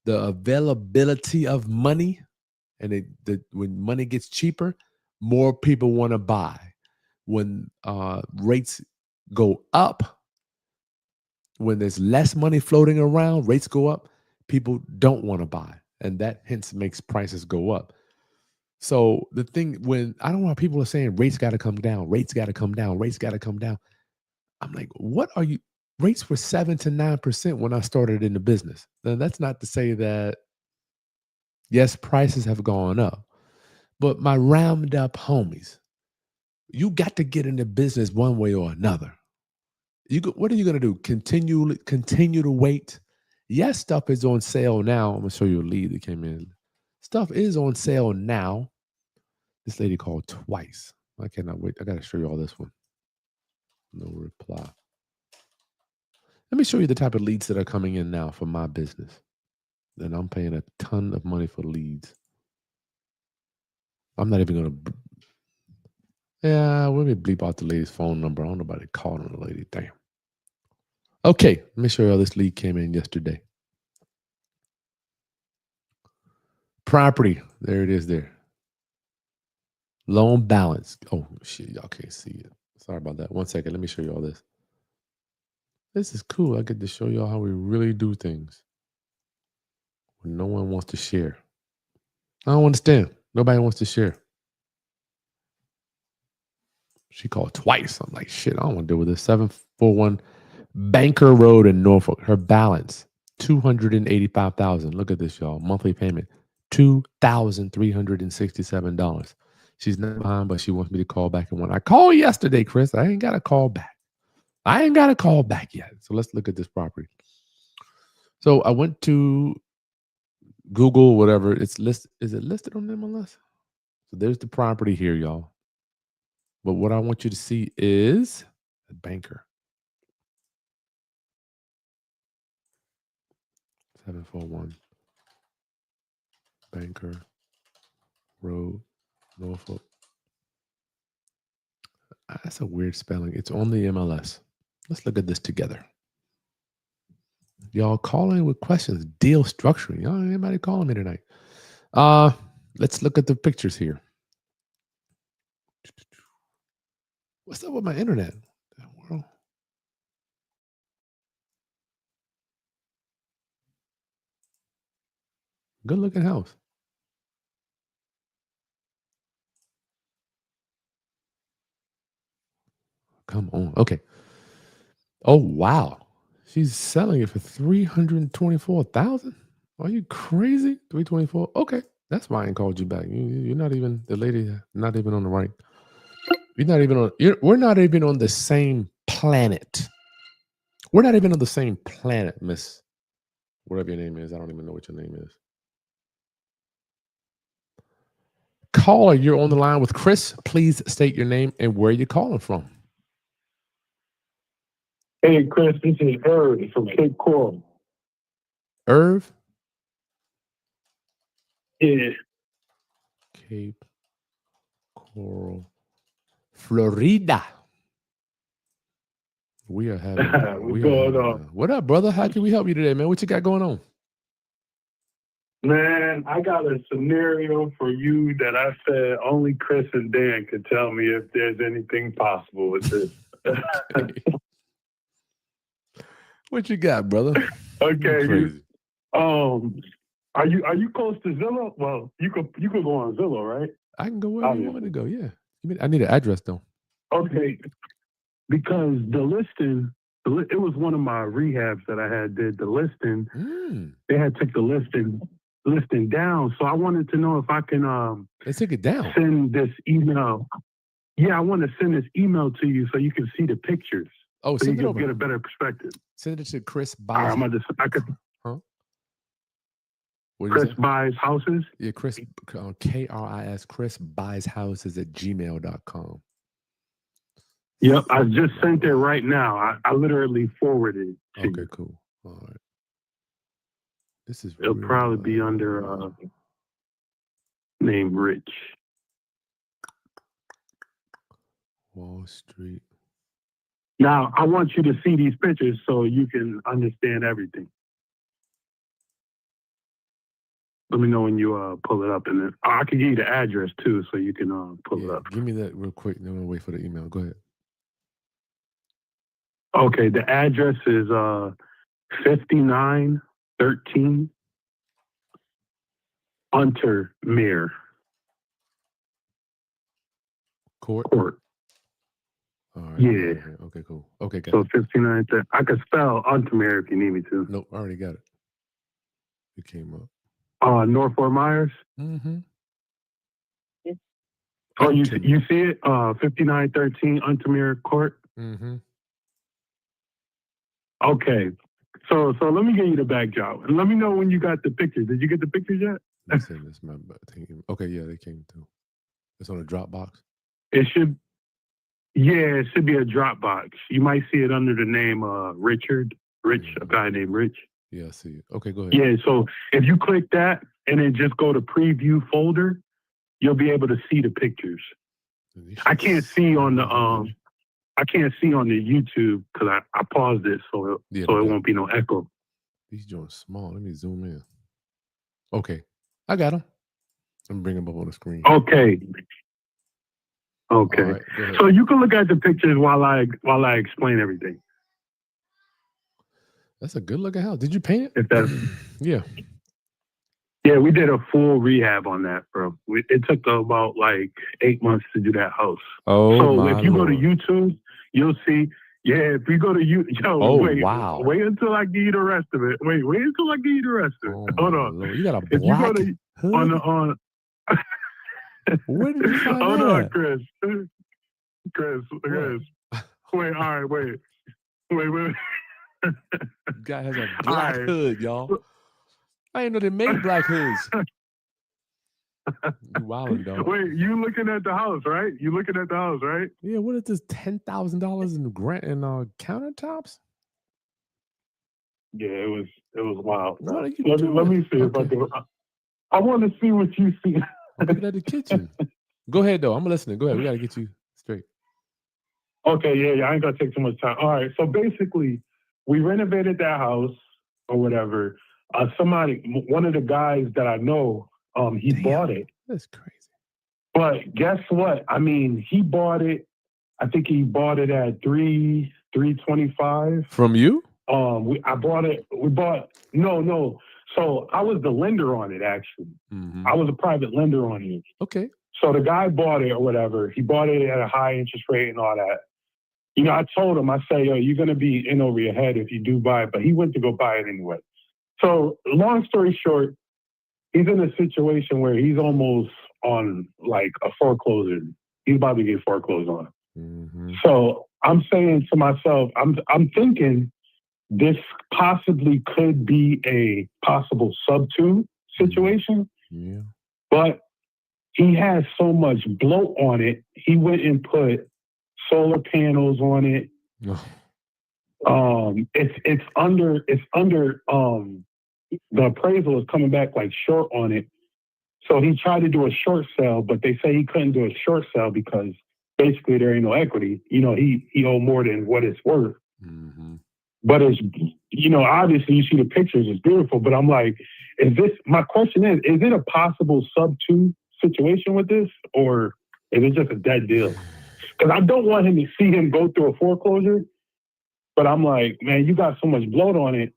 The availability of money, and when money gets cheaper, more people want to buy. When rates go up, when there's less money floating around, rates go up, people don't want to buy. And that hence makes prices go up. So the thing, when I don't know, people are saying rates got to come down, rates got to come down, rates got to come down. I'm like, what are you? Rates were 7 to 9% when I started in the business. Now, that's not to say that, yes, prices have gone up, but my round up homies, you got to get into business one way or another. What are you going to do? Continue to wait? Yes, stuff is on sale now. I'm going to show you a lead that came in. Stuff is on sale now. This lady called twice. I cannot wait. I got to show you all this one. No reply. Let me show you the type of leads that are coming in now for my business. And I'm paying a ton of money for leads. I'm not even going to. Yeah, let me bleep out the lady's phone number. I don't know about it calling the lady. Damn. Okay, let me show you how this lead came in yesterday. Property. There it is there. Loan balance. Oh, shit. Y'all can't see it. Sorry about that. 1 second. Let me show you all this. This is cool. I get to show y'all how we really do things when no one wants to share. I don't understand. Nobody wants to share. She called twice. I'm like, shit, I don't want to deal with this. 741 Banker Road in Norfolk. Her balance, $285,000. Look at this, y'all. Monthly payment, $2,367. She's not behind, but she wants me to call back. And when I called yesterday, Chris, I ain't got to call back. I ain't got a call back yet. So let's look at this property. So I went to Google, whatever. It's listed. Is it listed on MLS? So there's the property here, y'all. But what I want you to see is a banker. 741 Banker Road, Norfolk. That's a weird spelling. It's on the MLS. Let's look at this together. Y'all calling with questions, deal structuring. Y'all, anybody calling me tonight? Let's look at the pictures here. What's up with my internet? Good looking house. Come on. Okay. Oh, wow. She's selling it for $324,000. Are you crazy? 324. Okay. That's why I ain't called you back. You're not even the lady, not even on the right. You're not even on, we're not even on the same planet. We're not even on the same planet, Miss, whatever your name is. I don't even know what your name is. Caller, you're on the line with Chris. Please state your name and where you're calling from. Hey, Chris, this is Irv from Cape Coral. Irv? Yeah. Cape Coral, Florida. We are having. What's going on? What up, brother? How can we help you today, man? What you got going on? Man, I got a scenario for you that I said only Chris and Dan could tell me if there's anything possible with this. What you got, brother? Okay. Crazy. Are you close to Zillow? Well, you could go on Zillow, right? I can go wherever you want me to go. Yeah. I need an address though. Okay. Because the listing, it was one of my rehabs that I had did. The listing, they had took the listing down. So I wanted to know if I can they took it down. Send this email. Yeah, I want to send this email to you so you can see the pictures. Oh, so send you it can over. Get a better perspective. Send it to Chris Buys. Huh? Chris Buys houses? Yeah, Chris, KRIS, Chris Buys houses at gmail.com. Yep, I just sent it right now. I literally forwarded it to you. Okay, cool. All right. This is It'll probably be under name Rich. Wall Street. Now, I want you to see these pictures so you can understand everything. Let me know when you pull it up, and then I can give you the address too, so you can pull it up. Give me that real quick. Then we'll wait for the email. Go ahead. Okay, the address is 5913 Untermere Court. All right. Yeah. Okay, cool. Okay, got so it. 59. I could spell Untermere if you need me to. Nope, I already got it. It came up. North Fort Myers. Mm-hmm. Oh, you see it? 5913 Untermere Court. Mm-hmm. Okay. So let me get you the backdrop and let me know when you got the pictures. Did you get the pictures yet? Let me send this my thing. Okay, yeah, they came through. It's on a Dropbox. It should be a Dropbox. You might see it under the name Richard. A guy named Rich. Yeah, I see it. Okay, go ahead. Yeah, so if you click that and then just go to preview folder, you'll be able to see the pictures. I can't see on the YouTube because I paused it so it won't be no echo. These joints small. Let me zoom in. Okay, I got them. Let me bring them up on the screen. Okay. Okay. All right, go ahead. So you can look at the pictures while I explain everything. That's a good looking house. Did you paint it? If that's Yeah. Yeah, we did a full rehab on that, bro. It took about like 8 months to do that house. Oh So my if you go to Lord. YouTube, you'll see. Yeah, if you go to Wow. wait until I give you the rest of it. Wait until I give you the rest of it. Oh Hold my on. Lord. You got a If you go black to hood? on Where did you find hold that? on, Chris. Wait, all right, wait. Guy has a black hood, y'all. I didn't know they made black hoods. You wildin', dog. Wait, you looking at the house, right? You looking at the house, right? Yeah, what is this? $10,000 in grant and countertops? Yeah, it was wild. What are you Let doing? me see if I can. I want to see what you see. I'm looking at the kitchen. Go ahead, though. I'm listening. Go ahead. We got to get you straight. Okay, yeah, I ain't gonna take too much time. All right, so basically, we renovated that house or whatever. One of the guys that I know, he bought it. That's crazy. But guess what? I mean, he bought it. I think he bought it at $325 from you. I bought it. No. So I was the lender on it. Actually, I was a private lender on it. Okay. So the guy bought it or whatever. He bought it at a high interest rate and all that. You know, I told him, I say, yo, you're going to be in over your head if you do buy it. But he went to go buy it anyway. So long story short, he's in a situation where he's almost on like a foreclosure. He's about to get foreclosed on. So I'm saying to myself, I'm thinking this possibly could be a possible sub-2 situation. Yeah. But he has so much bloat on it. He went and put solar panels on it. It's under the appraisal is coming back like short on it. So he tried to do a short sale, but they say he couldn't do a short sale because basically there ain't no equity. You know, he owed more than what it's worth. But it's, you know, obviously you see the pictures, it's beautiful, but I'm like, my question is it a possible sub-2 situation with this, or is it just a dead deal? Because I don't want him to see him go through a foreclosure, but I'm like, man, you got so much bloat on it.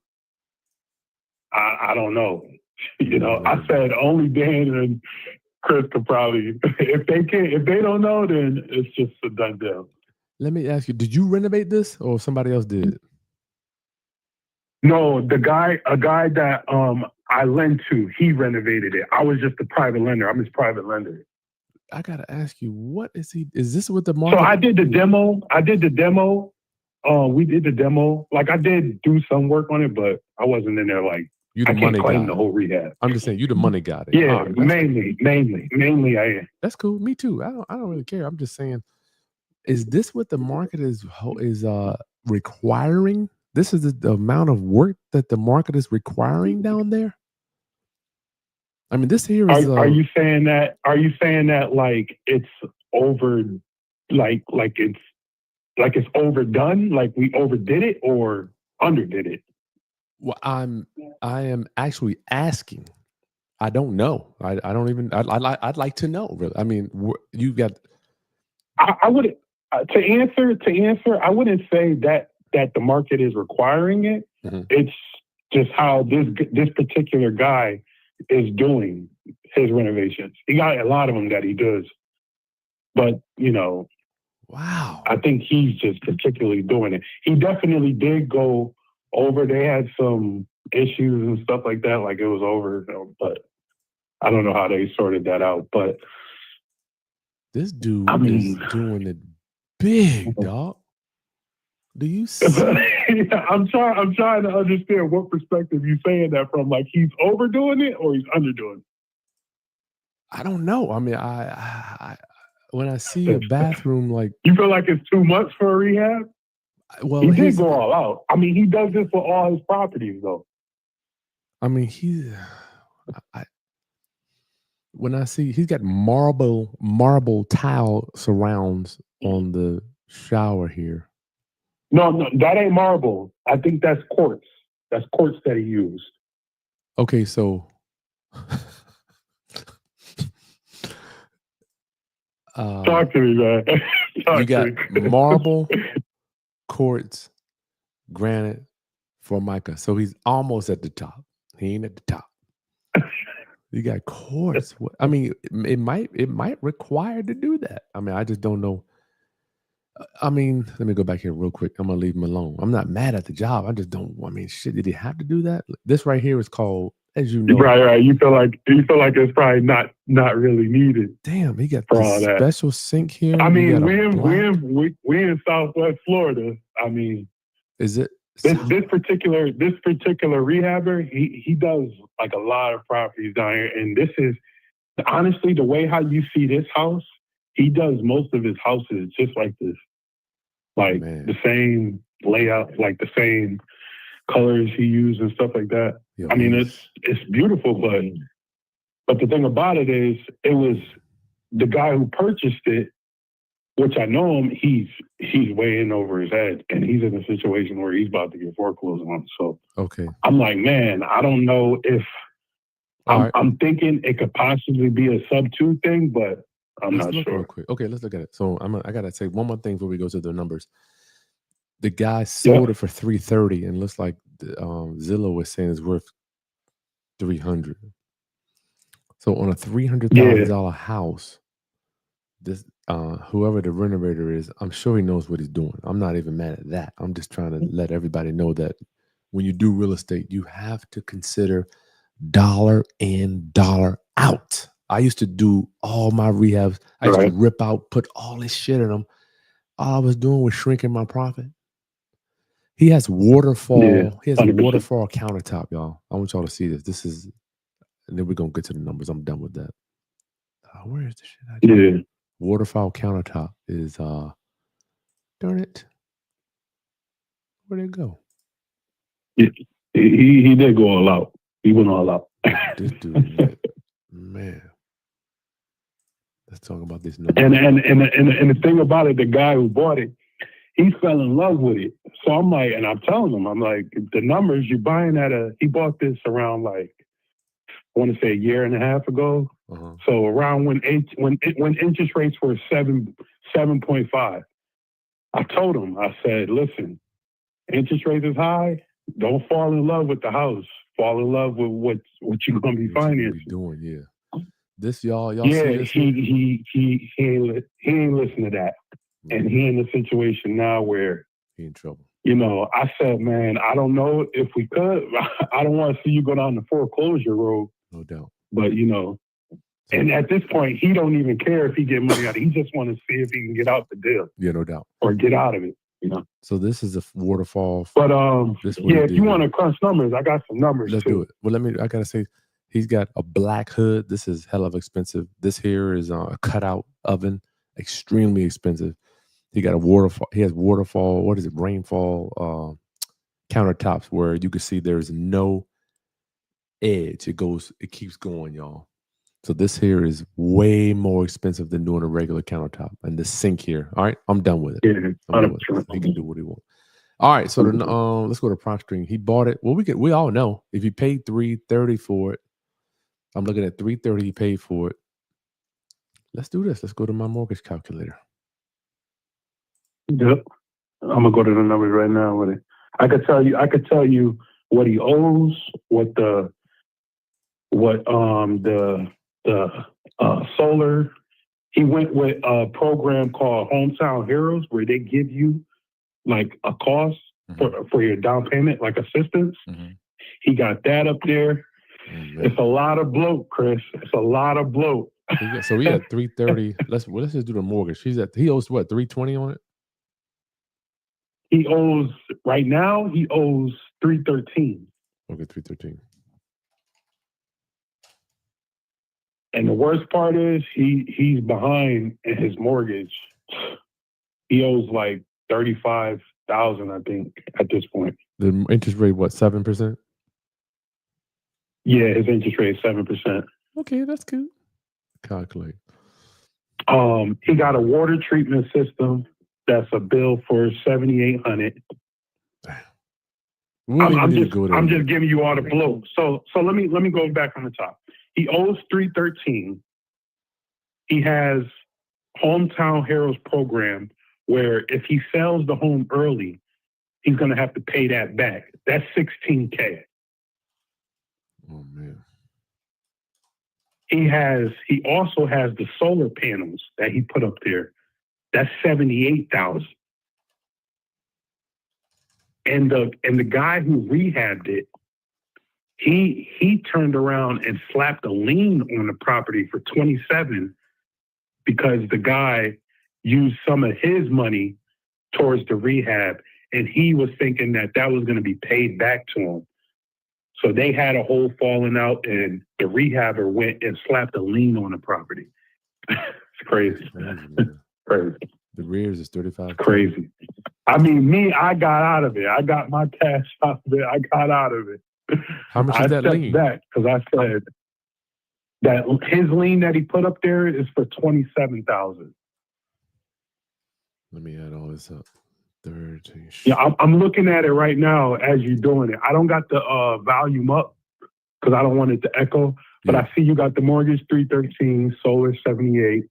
I don't know. You know, I said only Dan and Chris could probably, if they don't know, then it's just a done deal. Let me ask you, did you renovate this or somebody else did? No, a guy that I lend to, he renovated it. I was just a private lender. I'm his private lender. I gotta ask you, what is he? Is this what the market? So I did the demo. We did the demo. Like I did do some work on it, but I wasn't in there like you the I money can't claim guy. the whole rehab. I'm just saying you the money guy. Yeah, mainly I am. That's cool. Me too. I don't really care. I'm just saying, is this what the market is requiring? This is the amount of work that the market is requiring down there. I mean, this here is. Are you saying that? Are you saying that like it's over, like it's overdone, like we overdid it or underdid it? Well, I am actually asking. I don't know. I don't even. I'd like to know. Really. I mean, you got. I would to answer. I wouldn't say that the market is requiring it. It's just how this particular guy is doing his renovations. He got a lot of them that he does, but you know, wow. I think he's just particularly doing it. He definitely did go over. They had some issues and stuff like that. Like it was over, you know, but I don't know how they sorted that out. But this dude is doing it big, dog. Do you see? I'm trying to understand what perspective you're saying that from. Like he's overdoing it or he's underdoing it? I don't know. I mean, I when I see a bathroom, like you feel like it's too much for a rehab. Well, he did go all out. I mean, he does this for all his properties, though. I mean, when I see he's got marble tile surrounds on the shower here. No, that ain't marble. I think that's quartz. That's quartz that he used. Okay, so Talk to me, man. You got marble, quartz, granite, formica. So he's almost at the top. He ain't at the top. You got quartz. I mean, it might require to do that. I mean, I just don't know. I mean, let me go back here real quick. I'm gonna leave him alone. I'm not mad at the job. I just don't. I mean, shit. Did he have to do that? This right here is called, as you know, right. You feel like it's probably not really needed. Damn, he got this special sink here. I mean, we in Southwest Florida. I mean, is it this particular rehabber? He does like a lot of properties down here, and this is honestly the way how you see this house. He does most of his houses just like this, like the same layout, like the same colors he used and stuff like that. Yeah, I mean, it's beautiful, but the thing about it is, it was the guy who purchased it, which I know him. He's way in over his head, and he's in a situation where he's about to get foreclosed on. So okay, I'm like, man, I don't know if I'm thinking it could possibly be a sub-2 thing, but I'm not sure. Real quick. Okay, let's look at it. So I gotta say one more thing before we go to the numbers. The guy sold it for $330, and looks like Zillow was saying it's worth $300. So on a $300,000 house, this whoever the renovator is, I'm sure he knows what he's doing. I'm not even mad at that. I'm just trying to let everybody know that when you do real estate, you have to consider dollar in, dollar out. I used to do all my rehabs. I used to rip out, put all this shit in them. All I was doing was shrinking my profit. He has waterfall. Yeah, he has 100%. A waterfall countertop, y'all. I want y'all to see this. This is, and then we're gonna get to the numbers. I'm done with that. Where is the shit? Yeah. Waterfall countertop is darn it. Where'd it go? He did go all out. He went all out. This dude, man. Let's talk about this number. And the thing about it, the guy who bought it, he fell in love with it. So I'm like, and I'm telling him, I'm like, the numbers you're buying he bought this around like, I want to say a year and a half ago. Uh-huh. So around when interest rates were 7.5, I told him, I said, listen, interest rate is high. Don't fall in love with the house. Fall in love with what you're gonna be financing. Doing, yeah. This y'all yeah, see this? He ain't listen to that. And he in a situation now where he in trouble. You know, I said, man, I don't know if we could. I don't want to see you go down the foreclosure road. No doubt. But you know, and at this point, he don't even care if he get money out. He just want to see if he can get out the deal. Yeah, no doubt. Or get out of it. You know. So this is a waterfall. But if you want to crunch numbers, I got some numbers. Let's do it. Well, I gotta say, he's got a black hood. This is hell of expensive. This here is a cutout oven, extremely expensive. He got a waterfall. He has waterfall. What is it? Rainfall countertops where you can see there's no edge. It keeps going, y'all. So this here is way more expensive than doing a regular countertop. And the sink here. All right, I'm done with it. Yeah, I'm done with it. He can do what he wants. All right, so let's go to prop string. He bought it. Well, we all know if he paid $330 for it. I'm looking at $330 he paid for it. Let's do this. Let's go to my mortgage calculator. Yep. I'm gonna go to the numbers right now with it. I could tell you what he owes, what the solar. He went with a program called Hometown Heroes where they give you like a cost for your down payment, like assistance. Mm-hmm. He got that up there. Mm-hmm. It's a lot of bloat, Chris. It's a lot of bloat. So we got $330. Let's just do the mortgage. He owes what, $320 on it? He owes right now. He owes $313. Okay, $313. And the worst part is he's behind in his mortgage. He owes like $35,000, I think, at this point. The interest rate, what, 7%? Yeah, his interest rate is 7%. Okay, that's good. Calculate. He got a water treatment system. That's a bill for $7,800. I'm just giving you all the blow. So let me go back on the top. He owes $313. He has Hometown Heroes program where if he sells the home early, he's going to have to pay that back. That's $16K. Oh man. He also has the solar panels that he put up there. That's $78,000. And the guy who rehabbed it, he turned around and slapped a lien on the property for $27,000 because the guy used some of his money towards the rehab, and he was thinking that was going to be paid back to him. So they had a whole falling out, and the rehabber went and slapped a lien on the property. It's crazy. Crazy. The rears is 35. Crazy. I mean, I got out of it. I got my cash out of it. I got out of it. How much is that lien? I stepped back because I said that his lien that he put up there is for $27,000. Let me add all this up. 13. Yeah, I'm looking at it right now as you're doing it. I don't got the volume up because I don't want it to echo. But I see you got the mortgage 313, solar 78,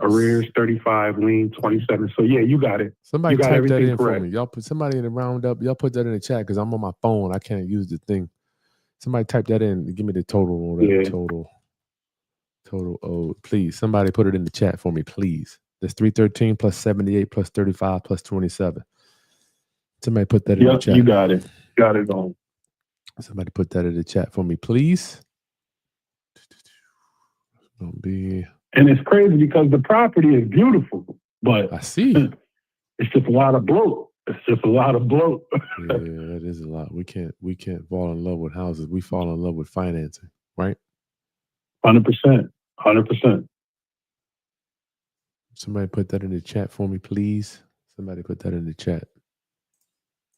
arrears 35, lien 27. So yeah, you got it. Somebody type that in correct for me. Y'all put somebody in the roundup. Y'all put that in the chat because I'm on my phone. I can't use the thing. Somebody type that in and give me the total or the total. Oh, please. Somebody put it in the chat for me, please. That's 313 plus 78 plus 35 plus 27. Somebody put that in the chat. You got it. Got it on. Somebody put that in the chat for me, please. Don't be. And it's crazy because the property is beautiful, but I see. It's just a lot of bloat. It's just a lot of bloat. Yeah, that is a lot. We can't fall in love with houses. We fall in love with financing, right? 100%. 100%. Somebody put that in the chat for me, please. Somebody put that in the chat.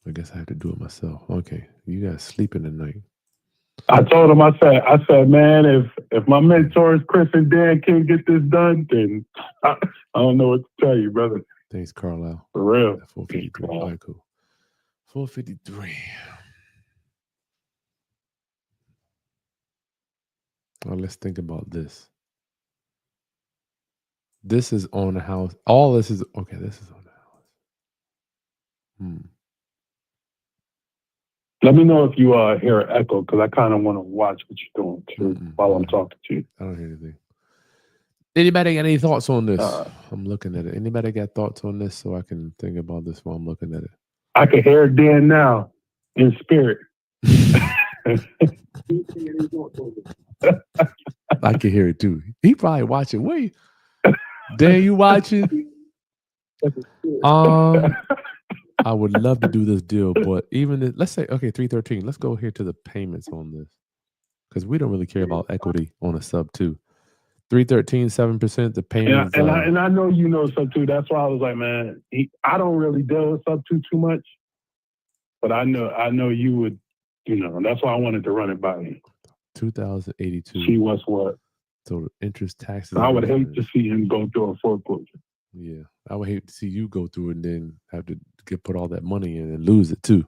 I guess I have to do it myself. Okay, you guys sleeping tonight. I told him, I said, man, if my mentors Chris and Dan can't get this done, then I don't know what to tell you, brother. Thanks, Carlisle. For real. 453. All right, cool. 453. Well, let's think about this. This is on the house. All this is okay. This is on the house. Let me know if you hear an echo because I kind of want to watch what you're doing too while I'm talking to you. I don't hear anything. Anybody got any thoughts on this? I'm looking at it. Anybody got thoughts on this so I can think about this while I'm looking at it? I can hear Dan now in spirit. I can hear it too. He probably watching. Wait, Dan, you watching? I would love to do this deal, but even let's say, okay, 313. Let's go here to the payments on this because we don't really care about equity on a sub two. 313, 7%. The payments. And I know you know sub two. That's why I was like, man, I don't really deal with sub two too much, but I know you would. That's why I wanted to run it by you. 2082. See what's what. So interest, taxes. I would hate to see him go through a foreclosure. Yeah, I would hate to see you go through and then have to put all that money in and lose it too.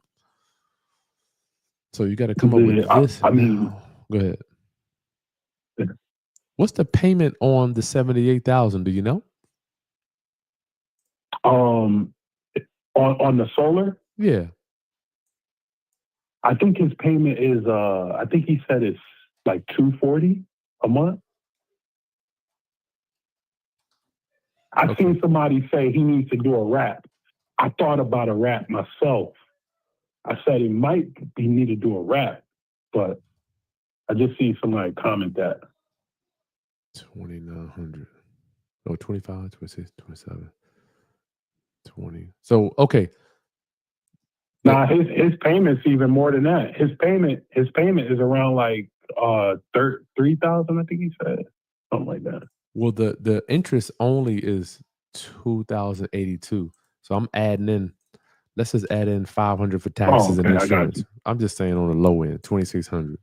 So you got to come up with this. Go ahead. What's the payment on the 78,000? Do you know? On the solar? Yeah. I think his payment is I think he said it's like $240 a month. I've seen somebody say he needs to do a wrap. I thought about a wrap myself. I said it might be need to do a wrap, but I just seen somebody comment that. 2,900. Oh, 25, 26, 27, 20. So, okay. Nah, his payment's even more than that. His payment is around like 3,000, I think he said. Something like that. Well, the interest only is 2,082. So I'm adding in. Let's just add in 500 for taxes and insurance. I'm just saying on the low end, 2,600.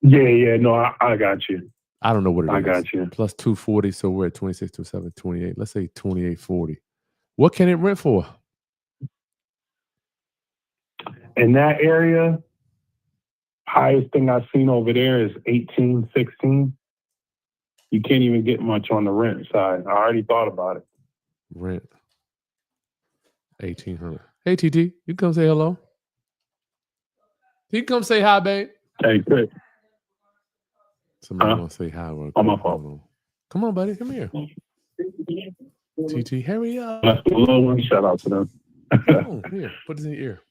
Yeah. No, I got you. I don't know what it is. I got you. Plus 240, so we're at 26, 27, 28. Let's say 2840. What can it rent for? In that area, highest thing I've seen over there is 18, 16. you can't even get much on the rent side. I already thought about it. Rent 1,800. Hey TT, you come say hello. You come say hi, babe. Hey, Chris. Somebody want to say hi. On my phone. Come on, buddy. Come here. TT, hurry up. That's the little one. Shout out to them. Come on, here. Put this in your ear.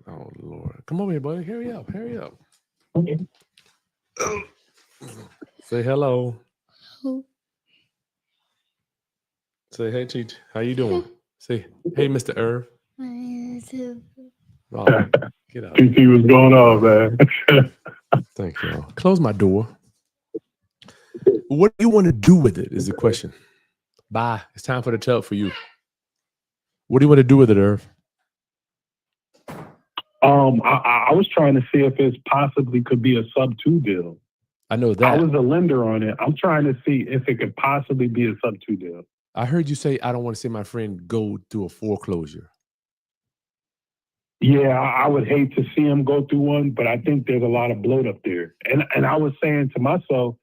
Oh, Lord. Come over here, buddy. Hurry up. Hurry up. Say hello. Say, hey, TT. How you doing? Say, hey, Mr. Irv. Oh, get out. TT, what's going on, man? Thank you. Close my door. What do you want to do with it is the question. Bye. It's time for the tub for you. What do you want to do with it, Irv? I was trying to see if it possibly could be a sub-2 deal. I know that. I was a lender on it. I'm trying to see if it could possibly be a sub-2 deal. I heard you say, I don't want to see my friend go through a foreclosure. Yeah, I would hate to see him go through one, but I think there's a lot of bloat up there. And I was saying to myself,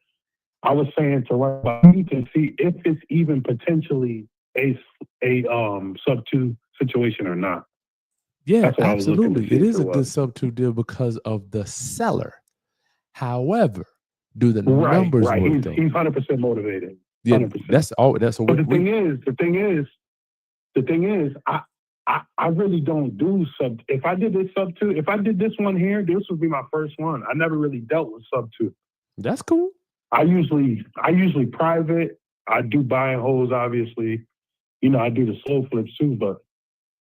I need to see if it's even potentially a sub-2 situation or not. Yeah, absolutely. It is a good sub-2 deal because of the seller. However, do the numbers work? He's 100% motivated. 100%. Yeah, that's all. That's what. But the thing is, I really don't do sub. If I did this sub-2, if I did this one here, this would be my first one. I never really dealt with sub-2. That's cool. I usually private. I do buy and holds, obviously. You know, I do the slow flips too, but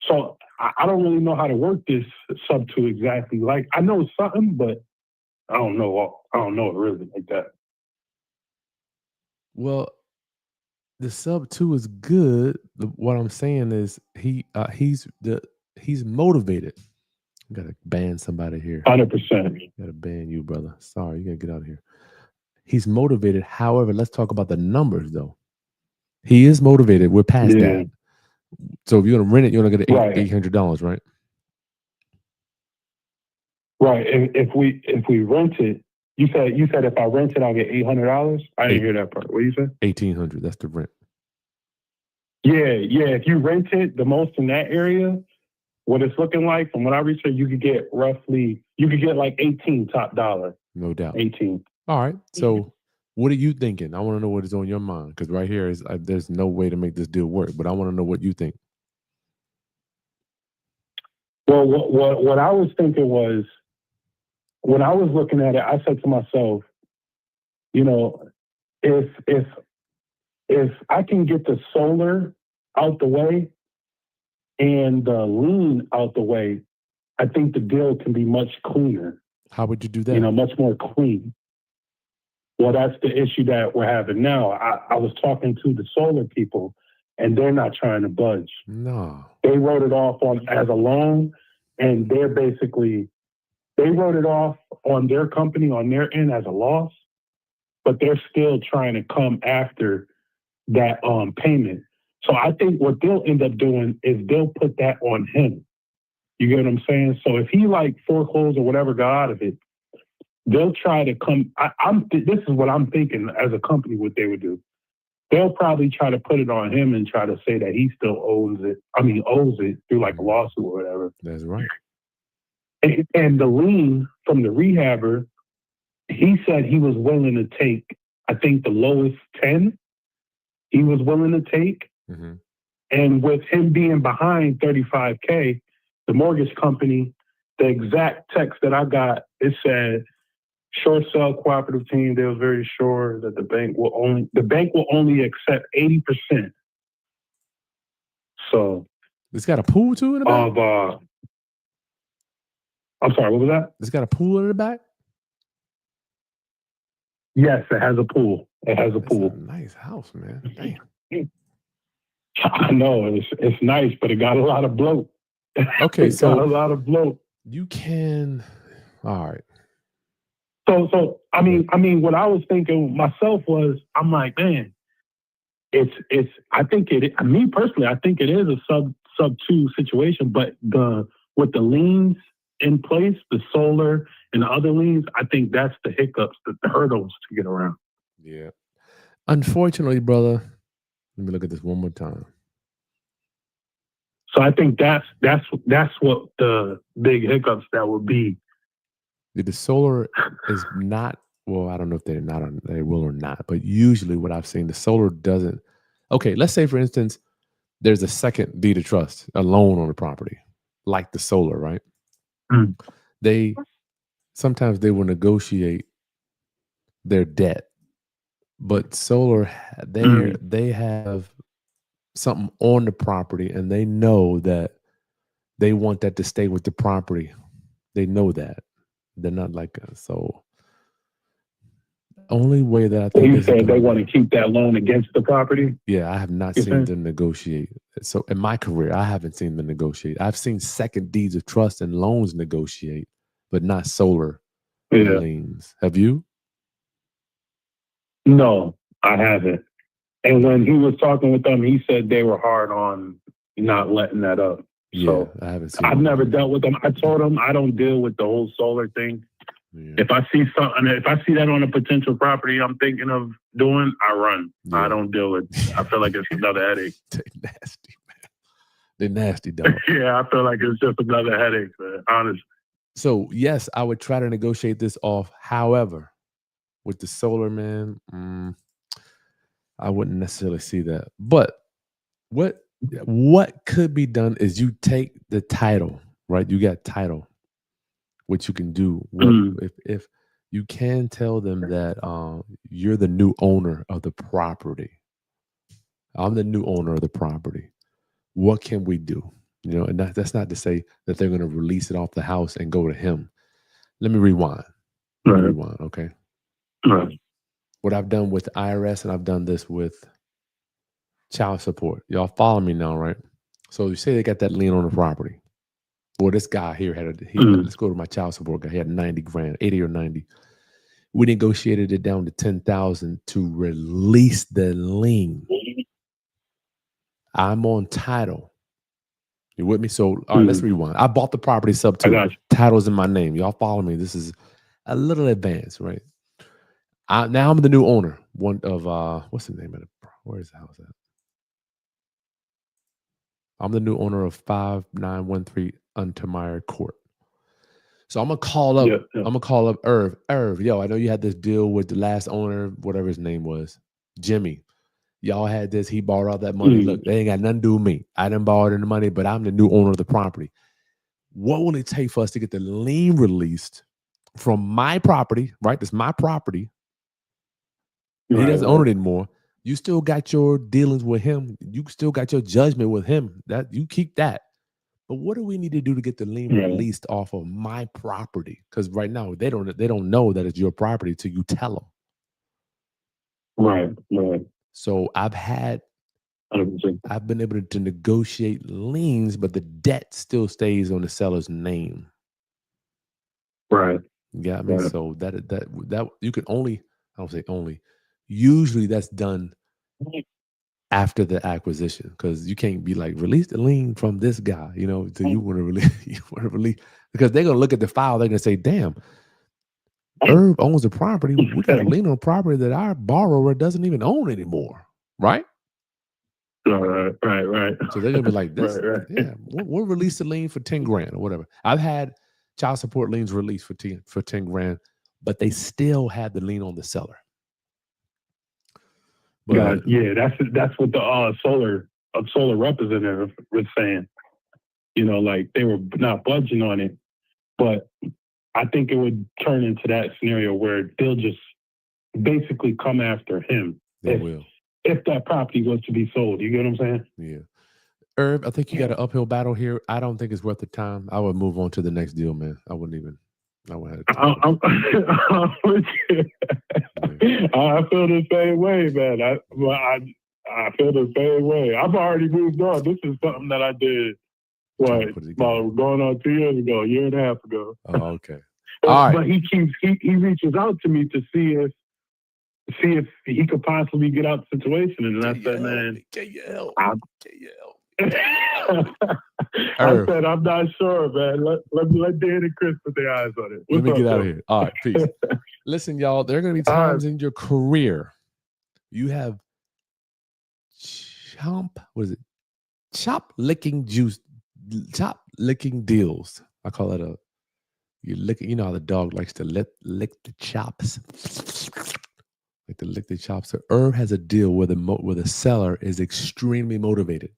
so I don't really know how to work this sub-2 exactly. Like I know something, but I don't know it really like that. Well, the sub-2 is good. What I'm saying is he's motivated. I gotta ban somebody here. 100%. Gotta ban you, brother. Sorry, you gotta get out of here. He's motivated. However, let's talk about the numbers though. He is motivated. We're past that. So if you're gonna rent it, you're gonna get $800, right? Right. If we rent it, you said if I rent it, I'll get $800. I didn't hear that part. What you said? $1,800. That's the rent. Yeah. If you rent it, the most in that area, what it's looking like, from what I researched, you could get like 18 top dollar. No doubt. 18. All right. So what are you thinking? I want to know what is on your mind, because right here is there's no way to make this deal work, but I want to know what you think. Well, what I was thinking was, when I was looking at it, I said to myself, you know, if I can get the solar out the way and the lien out the way, I think the deal can be much cleaner. How would you do that? You know, much more clean. Well, that's the issue that we're having now. I was talking to the solar people, and they're not trying to budge. No. They wrote it off as a loan, and they wrote it off on their company, on their end, as a loss, but they're still trying to come after that payment. So I think what they'll end up doing is they'll put that on him. You get what I'm saying? So if he like foreclosed or whatever got out of it, they'll try to come. This is what I'm thinking as a company, what they would do. They'll probably try to put it on him and try to say that he still owes it through like a lawsuit or whatever. That's right. And the lien from the rehabber, he said he was willing to take, I think the lowest 10 he was willing to take. Mm-hmm. And with him being behind $35K, the mortgage company, the exact text that I got, it said, short sale cooperative team, they was very sure that the bank will only accept 80%. So it's got a pool too in the back? I'm sorry, what was that? It's got a pool in the back? Yes, it has a pool. It has a pool. A nice house, man. Damn. I know it's nice, but it got a lot of bloat. Okay, so got a lot of bloat. You can. All right. So I mean, what I was thinking myself was, I'm like, man, it's. I think me personally, I think it is a sub 2 situation, but with the liens in place, the solar and the other liens, I think that's the hiccups, the hurdles to get around. Yeah. Unfortunately, brother, let me look at this one more time. So I think that's what the big hiccups that would be. The solar is not, well, I don't know if they will or not, but usually what I've seen, the solar doesn't. Okay, let's say for instance, there's a second deed of trust, a loan on the property, like the solar, right? Mm. Sometimes they will negotiate their debt, but solar, they have something on the property and they know that they want that to stay with the property. They know that. They're not like so. Only way that I So think you this is said they gonna, want to keep that loan against the property? yeah, I have not You seen saying? them negotiate. So in my career, I haven't seen them negotiate. I've seen second deeds of trust and loans negotiate, but not solar Yeah. liens. Have you? No, I haven't. And when he was talking with them, he said they were hard on not letting that up. Yeah, So I haven't seen I've them never negotiate. dealt with them. I told him I don't deal with the whole solar thing. Yeah. If I see something, if I see that on a potential property I'm thinking of doing, I run. Yeah. I don't deal with it. I feel like it's another headache. They nasty, man. They're nasty, dog. Yeah, I feel like it's just another headache, man, honestly. So yes, I would try to negotiate this off. However, with the solar, man, I wouldn't necessarily see that. But what could be done is you take the title, right? You got title, which you can do. What if you can tell them that you're the new owner of the property. I'm the new owner of the property. What can we do? You know, and that's not to say that they're going to release it off the house and go to him. Let me rewind. Okay. Right. What I've done with IRS, and I've done this with child support. Y'all follow me now, right? So you say they got that lien on the property. Boy, this guy here let's go to my child support guy. He had 90 grand, 80 or 90. We negotiated it down to 10,000 to release the lien. I'm on title. You with me? So, all right, let's rewind. I bought the property sub two. Title's in my name. Y'all follow me. This is a little advanced, right? Now I'm the new owner. One of what's the name of it? Where is the house at? I'm the new owner of 5913 Untermeyer Court. So I'm gonna call up. I'm gonna call up Irv. Irv, yo, I know you had this deal with the last owner, whatever his name was, Jimmy. Y'all had this. He borrowed all that money. Look, they ain't got nothing to do with me. I didn't borrow the money, but I'm the new owner of the property. What will it take for us to get the lien released from my property? Right, this is my property. He doesn't own it anymore. You still got your dealings with him. You still got your judgment with him. That you keep that. But what do we need to do to get the lien released off of my property? Because right now they don't know that it's your property till you tell them. Right. So I've been able to negotiate liens, but the debt still stays on the seller's name. Right. Yeah, I mean, so that you can only, I don't say only, usually that's done after the acquisition, because you can't be like, release the lien from this guy, you know, till you want to release, because they're gonna look at the file, they're gonna say, damn, Herb owns the property. We got a lien on property that our borrower doesn't even own anymore, right? Right. So they're gonna be like, this, yeah, we'll release the lien for 10 grand or whatever. I've had child support liens released for 10 grand, but they still had the lien on the seller. But, yeah, that's what the solar representative was saying. You know, like they were not budging on it, but I think it would turn into that scenario where they'll just basically come after him. They will. If that property was to be sold. You get what I'm saying? Yeah. Herb, I think you got an uphill battle here. I don't think it's worth the time. I would move on to the next deal, man. I wouldn't have I feel the same way, man. I feel the same way. I've already moved on. This is something that I did about going on 2 years ago, a year and a half ago. Oh, okay. All right. But he reaches out to me to see if he could possibly get out the situation. And I said, man, can you help? I said, I'm not sure, man. Let Dan and Chris put their eyes on it. Let What's me up, get out of Joe? here. All right, peace. Listen, y'all, there are going to be All right. times in your career you have chop licking deals. I call it you licking. You know how the dog likes to lick the chops, like to lick the chops. So Irv has a deal where the seller is extremely motivated.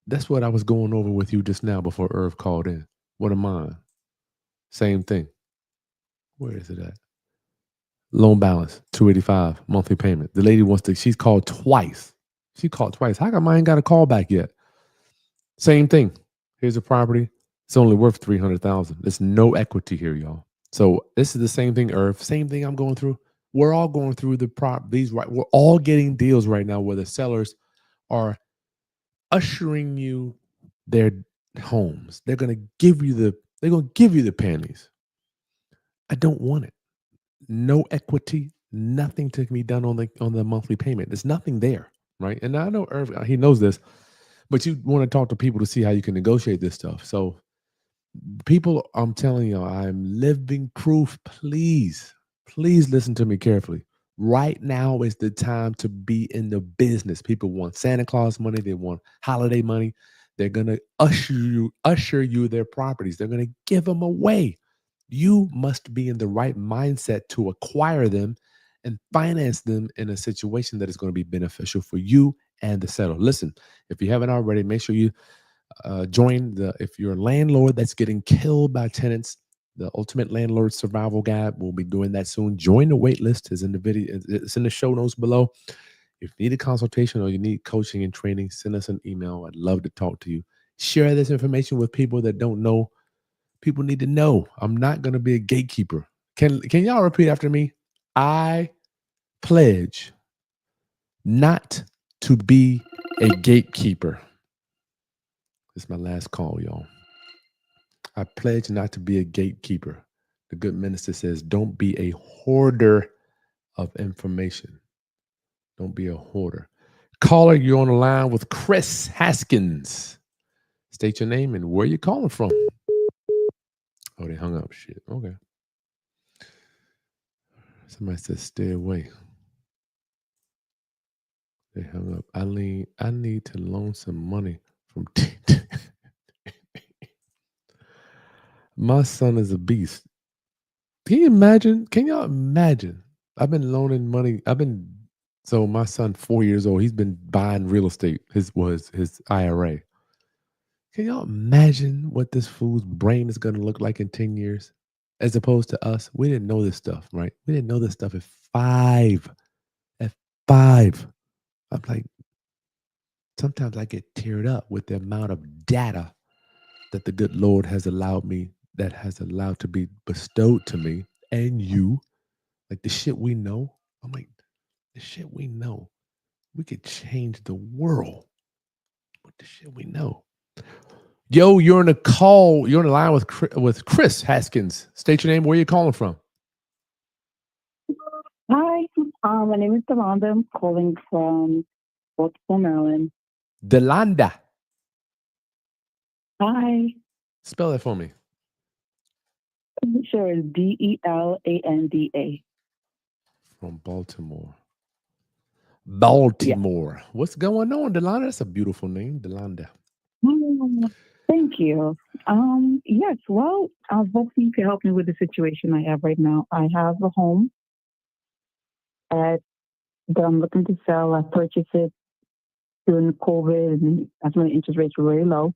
That's what I was going over with you just now before Irv called in. One of mine, same thing. Where is it at? Loan balance, $285, monthly payment. The lady she's called twice. She called twice. How come I ain't got a call back yet? Same thing. Here's a property. It's only worth $300,000. There's no equity here, y'all. So this is the same thing, Irv. Same thing I'm going through. We're all going through we're all getting deals right now where the sellers are ushering you their homes. They're gonna give you the panties. I don't want it. No equity, nothing to be done on the monthly payment. There's nothing there, right? And I know Irv, he knows this, but you want to talk to people to see how you can negotiate this stuff. So people, I'm telling you, I'm living proof. Please listen to me carefully. Right now is the time to be in the business. People want Santa Claus money. They want holiday money. They're going to usher you their properties. They're going to give them away. You must be in the right mindset to acquire them and finance them in a situation that is going to be beneficial for you and the seller. Listen, if you haven't already, make sure you join if you're a landlord that's getting killed by tenants, the Ultimate Landlord Survival Guide. We'll be doing that soon. Join the wait list. Is in the video. It's in the show notes below. If you need a consultation or you need coaching and training, send us an email. I'd love to talk to you. Share this information with people that don't know. People need to know. I'm not going to be a gatekeeper. Can y'all repeat after me? I pledge not to be a gatekeeper. This is my last call, y'all. I pledge not to be a gatekeeper. The good minister says, don't be a hoarder of information. Don't be a hoarder. Caller, you're on the line with Kris Haskins. State your name and where you're calling from. Oh, they hung up. Shit. Okay. Somebody said stay away. They hung up. I need to loan some money from My son is a beast. Can y'all imagine? I've been loaning money. So my son, 4 years old, he's been buying real estate. His IRA. Can y'all imagine what this fool's brain is going to look like in 10 years? As opposed to us, we didn't know this stuff, right? We didn't know this stuff at 5. At 5. I'm like, sometimes I get teared up with the amount of data that the good Lord has allowed to be bestowed to me and you. Like the shit we know. I'm like, the shit we know. We could change the world with the shit we know. Yo, you're on a call. You're on the line with Kris Haskins. State your name. Where are you calling from? Hi, my name is Delonda. I'm calling from Baltimore, Maryland. Delonda. Hi. Spell that for me. Sure, it's Delanda. From Baltimore. Baltimore. Yeah. What's going on, Delonda? That's a beautiful name, Delonda. Thank you. Yes, well, I'm hoping you can help me with the situation I have right now. I have a home that I'm looking to sell. I purchased it during COVID, and that's when the interest rates were very low.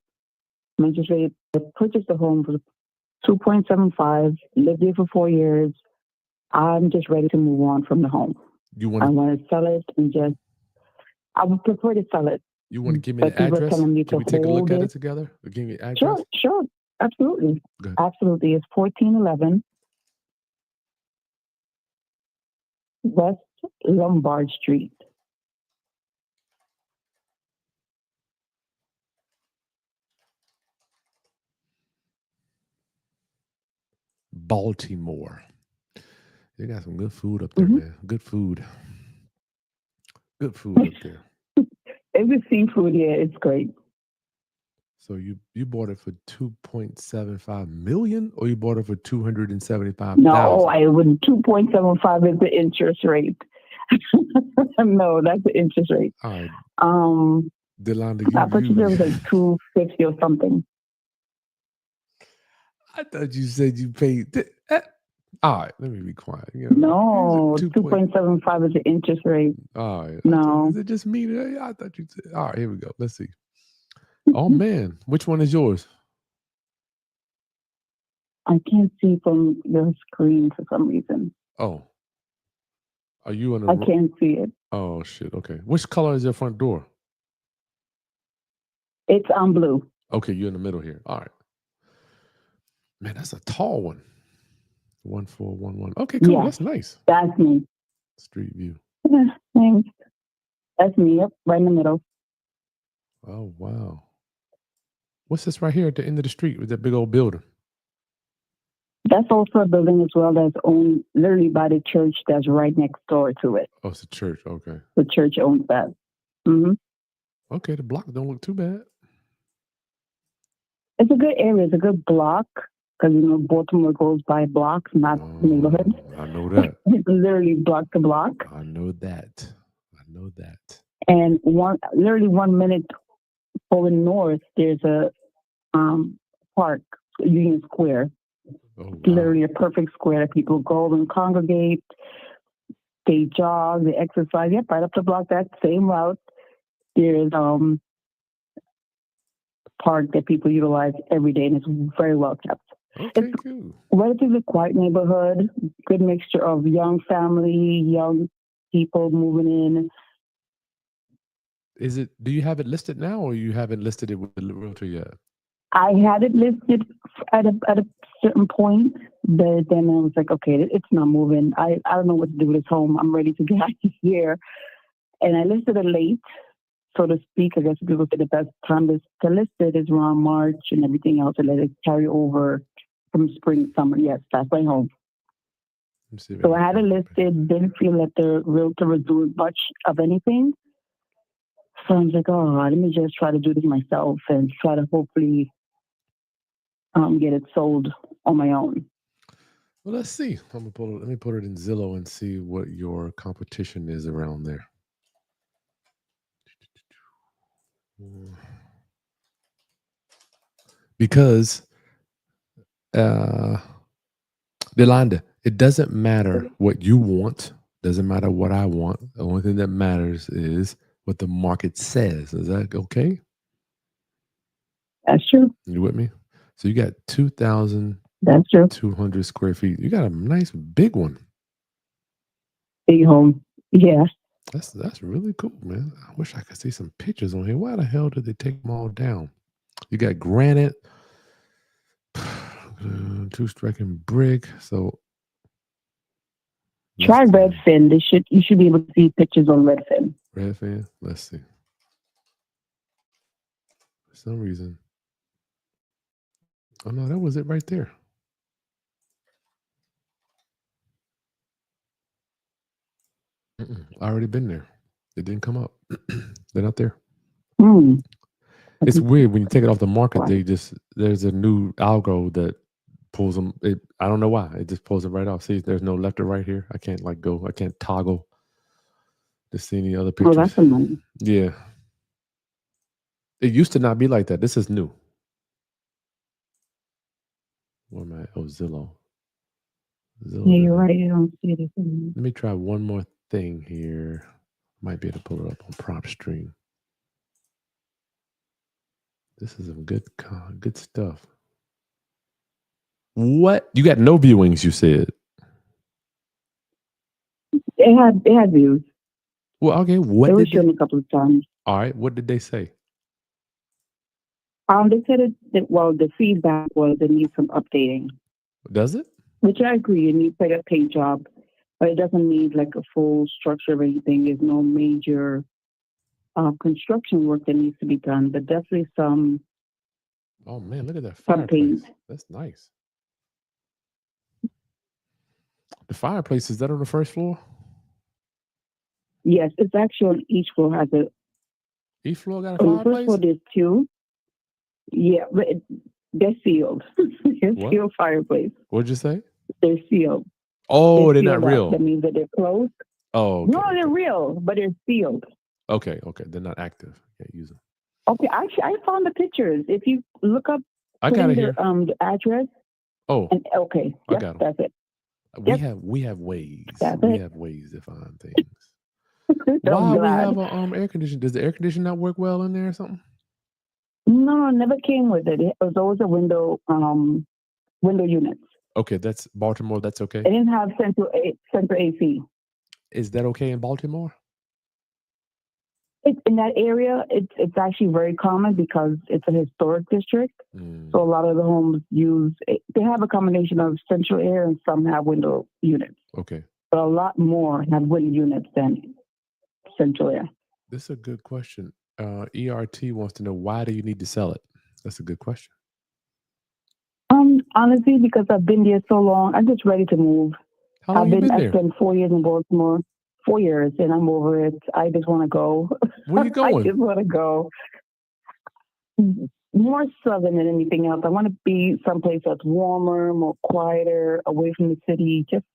My interest rate, I purchased the home for 2.75, lived there for 4 years. I'm just ready to move on from the home. I want to sell it and I would prefer to sell it. You want to give me the address? Can we take a look at it together? Or give me the address? Sure. Absolutely. Absolutely. It's 1411 West Lombard Street. Baltimore. They got some good food up there, man. Good food. Good food up there. It's seafood, yeah. It's great. So you bought it for 2.75 million, or you bought it for 275,000? No, I would 2.75 is the interest rate. No, that's the interest rate. All right, Um, Delonda, I thought you said it was like 250 or something. I thought you said you paid. All right, let me be quiet. No, 2.75 is the interest rate. All right. No. Is it just me? I thought you said. All right, here we go. Let's see. Oh man, which one is yours? I can't see from your screen for some reason. Oh, are you on I can't see it. Oh shit. Okay. Which color is your front door? It's blue. Okay, you're in the middle here. All right. Man, that's a tall one. 1411. Okay, cool. Yeah, That's nice. that's me. Street view. Thanks. That's me. Yep, right in the middle. Oh wow. What's this right here at the end of the street with that big old building? That's also a building as well that's owned literally by the church that's right next door to it. Oh, it's a church. Okay. The church owns that. Mm-hmm. Okay, the block don't look too bad. It's a good area. It's a good block because, Baltimore goes by blocks, not neighborhoods. I know that. It's literally block to block. I know that. And literally 1 minute going north, there's a park, Union Square. Oh, wow. Literally a perfect square that people go and congregate. They jog, they exercise. Yep, right up the block, that same route. There's park that people utilize every day, and it's very well kept. Okay, it's cool. A relatively quiet neighborhood, good mixture of young family, young people moving in. Do you have it listed now, or you haven't listed it with the realtor yet? I had it listed at a certain point, but then I was like, okay, it's not moving. I don't know what to do with this home. I'm ready to get out of here. And I listed it late, so to speak. I guess people say the best time to list it is around March and everything else, and let it carry over from spring, summer. Yes, that's my home. So I had it listed, didn't feel that the realtor was doing much of anything. So I was like, oh, let me just try to do this myself and try to hopefully get it sold on my own. Well, let's see. Let me put it in Zillow and see what your competition is around there. Because, Delonda, it doesn't matter what you want. Doesn't matter what I want. The only thing that matters is what the market says. Is that okay? That's true. You with me? So you got 2,000. That's true. 200 square feet. You got a nice big one. Big home. Yeah. That's really cool, man. I wish I could see some pictures on here. Why the hell did they take them all down? You got granite, 2-striking brick. So try Redfin. You should be able to see pictures on Redfin. Redfin. Let's see. For some reason. Oh no, that was it right there. I already been there. It didn't come up. They're not there. It's weird when you take it off the market. There's a new algo that pulls them. I don't know why. It just pulls it right off. See, there's no left or right here. I can't I can't toggle to see any other pictures. Oh, that's annoying. Yeah. It used to not be like that. This is new. Where am I? Oh, Zillow. Yeah, you're right. I don't see it. Let me try one more thing here. Might be able to pull it up on PropStream. This is some good stuff. What? You got no viewings, you said? They had views. Well, okay. What they were shown a couple of times. All right. What did they say? They said the feedback was it needs some updating. Does it? Which I agree. It needs like a paint job, but it doesn't need like a full structure or anything. There's no major construction work that needs to be done, but definitely some. Oh man, look at that fireplace. That's nice. The fireplace, is that on the first floor? Yes, it's actually on each floor has a. Each floor got a fireplace? On the first floor there's two. Yeah, but they're sealed. It's What? sealed fireplace. What'd you say? They're sealed. Oh, They're they're not sealed up. real. That means that they're closed. Oh, No, okay, they're okay, real, but they're sealed. okay, okay. They're not active. Can't use them. Okay, actually, I found the pictures. If you look up, I put got in it here. the address, Oh, and okay, I yep, got them. that's it. We Yep, have ways. that's We it. have ways to find things. So I'm Why we glad. have a air conditioner? Does the air conditioner not work well in there or something? No, it never came with it. It was always a window units. Okay, that's Baltimore. That's okay. It didn't have central AC. Is that okay in Baltimore? In that area, it's actually very common because it's a historic district. So a lot of the homes they have a combination of central air and some have window units. Okay. But a lot more have window units than central air. This is a good question. ERT wants to know, why do you need to sell it? That's a good question. Honestly, because I've been there so long, I'm just ready to move. How long you been I there? spent 4 years in Baltimore. 4 years, and I'm over it. I just want to go. Where you I going? just want to go. More southern than anything else. I want to be someplace that's warmer, more quieter, away from the city, just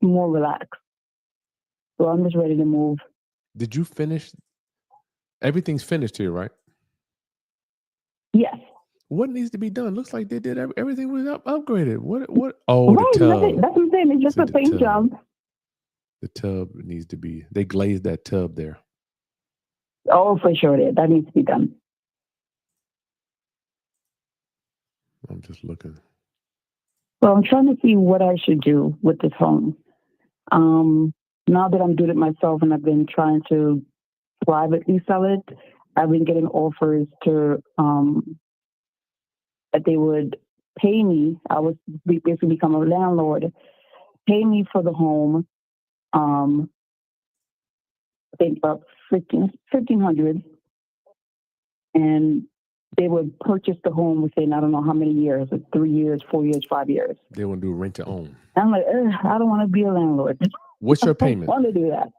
more relaxed. So I'm just ready to move. Did you finish? Everything's finished here, right? Yes. What needs to be done? Looks like they did everything was upgraded. What? Oh, Right, the tub. right. That's what I'm saying. It's just See, a the paint tub. job. The tub needs to be. They glazed that tub there. Oh, for sure. That needs to be done. I'm just looking. So I'm trying to see what I should do with this home. Now that I'm doing it myself and I've been trying to privately sell it, I've been getting offers to that they would pay me. I would basically become a landlord, pay me for the home. I think about 1,500, and they would purchase the home within I don't know how many years, like 3 years, 4 years, 5 years. They want to do rent to own. I'm like, I don't want to be a landlord. What's your I payment? don't want to do that.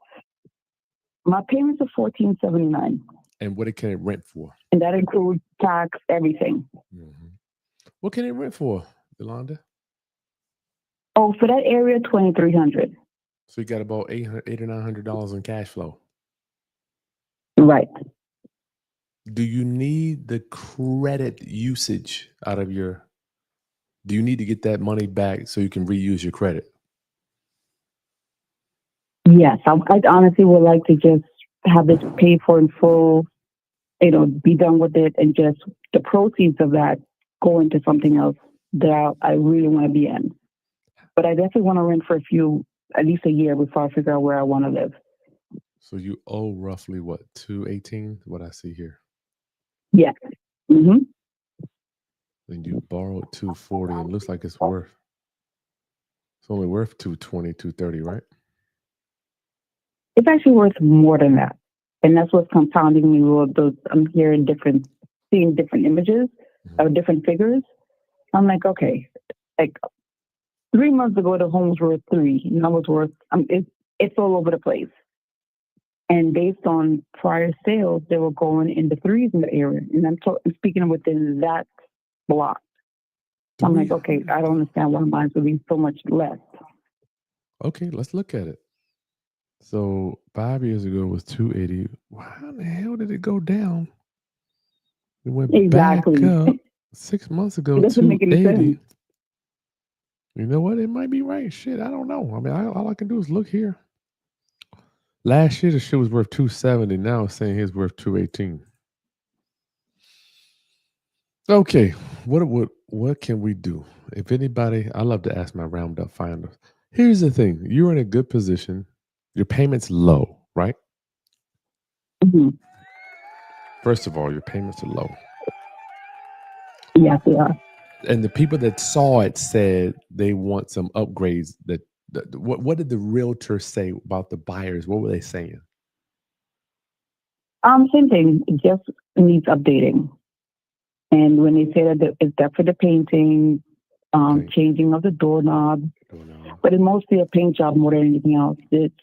My payments are $1,479. And what can it rent for? And that includes tax, everything. Mm-hmm. What can it rent for, Yolanda? Oh, for that area, $2,300. So you got about $800 or $900 in cash flow. Right. Do you need the credit usage out of your? Do you need to get that money back so you can reuse your credit? Yes, I honestly would like to just have this paid for in full. Be done with it, and just the proceeds of that go into something else that I really want to be in. But I definitely want to rent for at least a year before I figure out where I want to live. So you owe roughly what, $218? What I see here. Yes. Mm-hmm. And you borrowed $240, and it looks like it's only worth $220, $230, right? It's actually worth more than that, and that's what's compounding me. I'm seeing different images of different figures. I'm like, okay, like 3 months ago, the home was worth 3. Now it's worth. It's all over the place. And based on prior sales, they were going in the 3s in the area, and I'm speaking within that block. I'm like, okay, I don't understand why mine would be so much less. Okay, let's look at it. So 5 years ago it was 280. How the hell did it go down? It went back up. 6 months ago, It doesn't make any 280. sense. You know what? It might be right. Shit, I don't know. I mean, all I can do is look here. Last year the shit was worth 270. Now it's saying it's worth 218. Okay, what can we do? If anybody, I love to ask my round up finders. Here's the thing: you're in a good position. Your payment's low, right? Mm-hmm. First of all, your payments are low. Yes, they are. And the people that saw it said they want some upgrades. What did the realtor say about the buyers? What were they saying? Same thing. It just needs updating. And when they say that it's there for the painting, changing of the doorknob, but it's mostly a paint job more than anything else. It's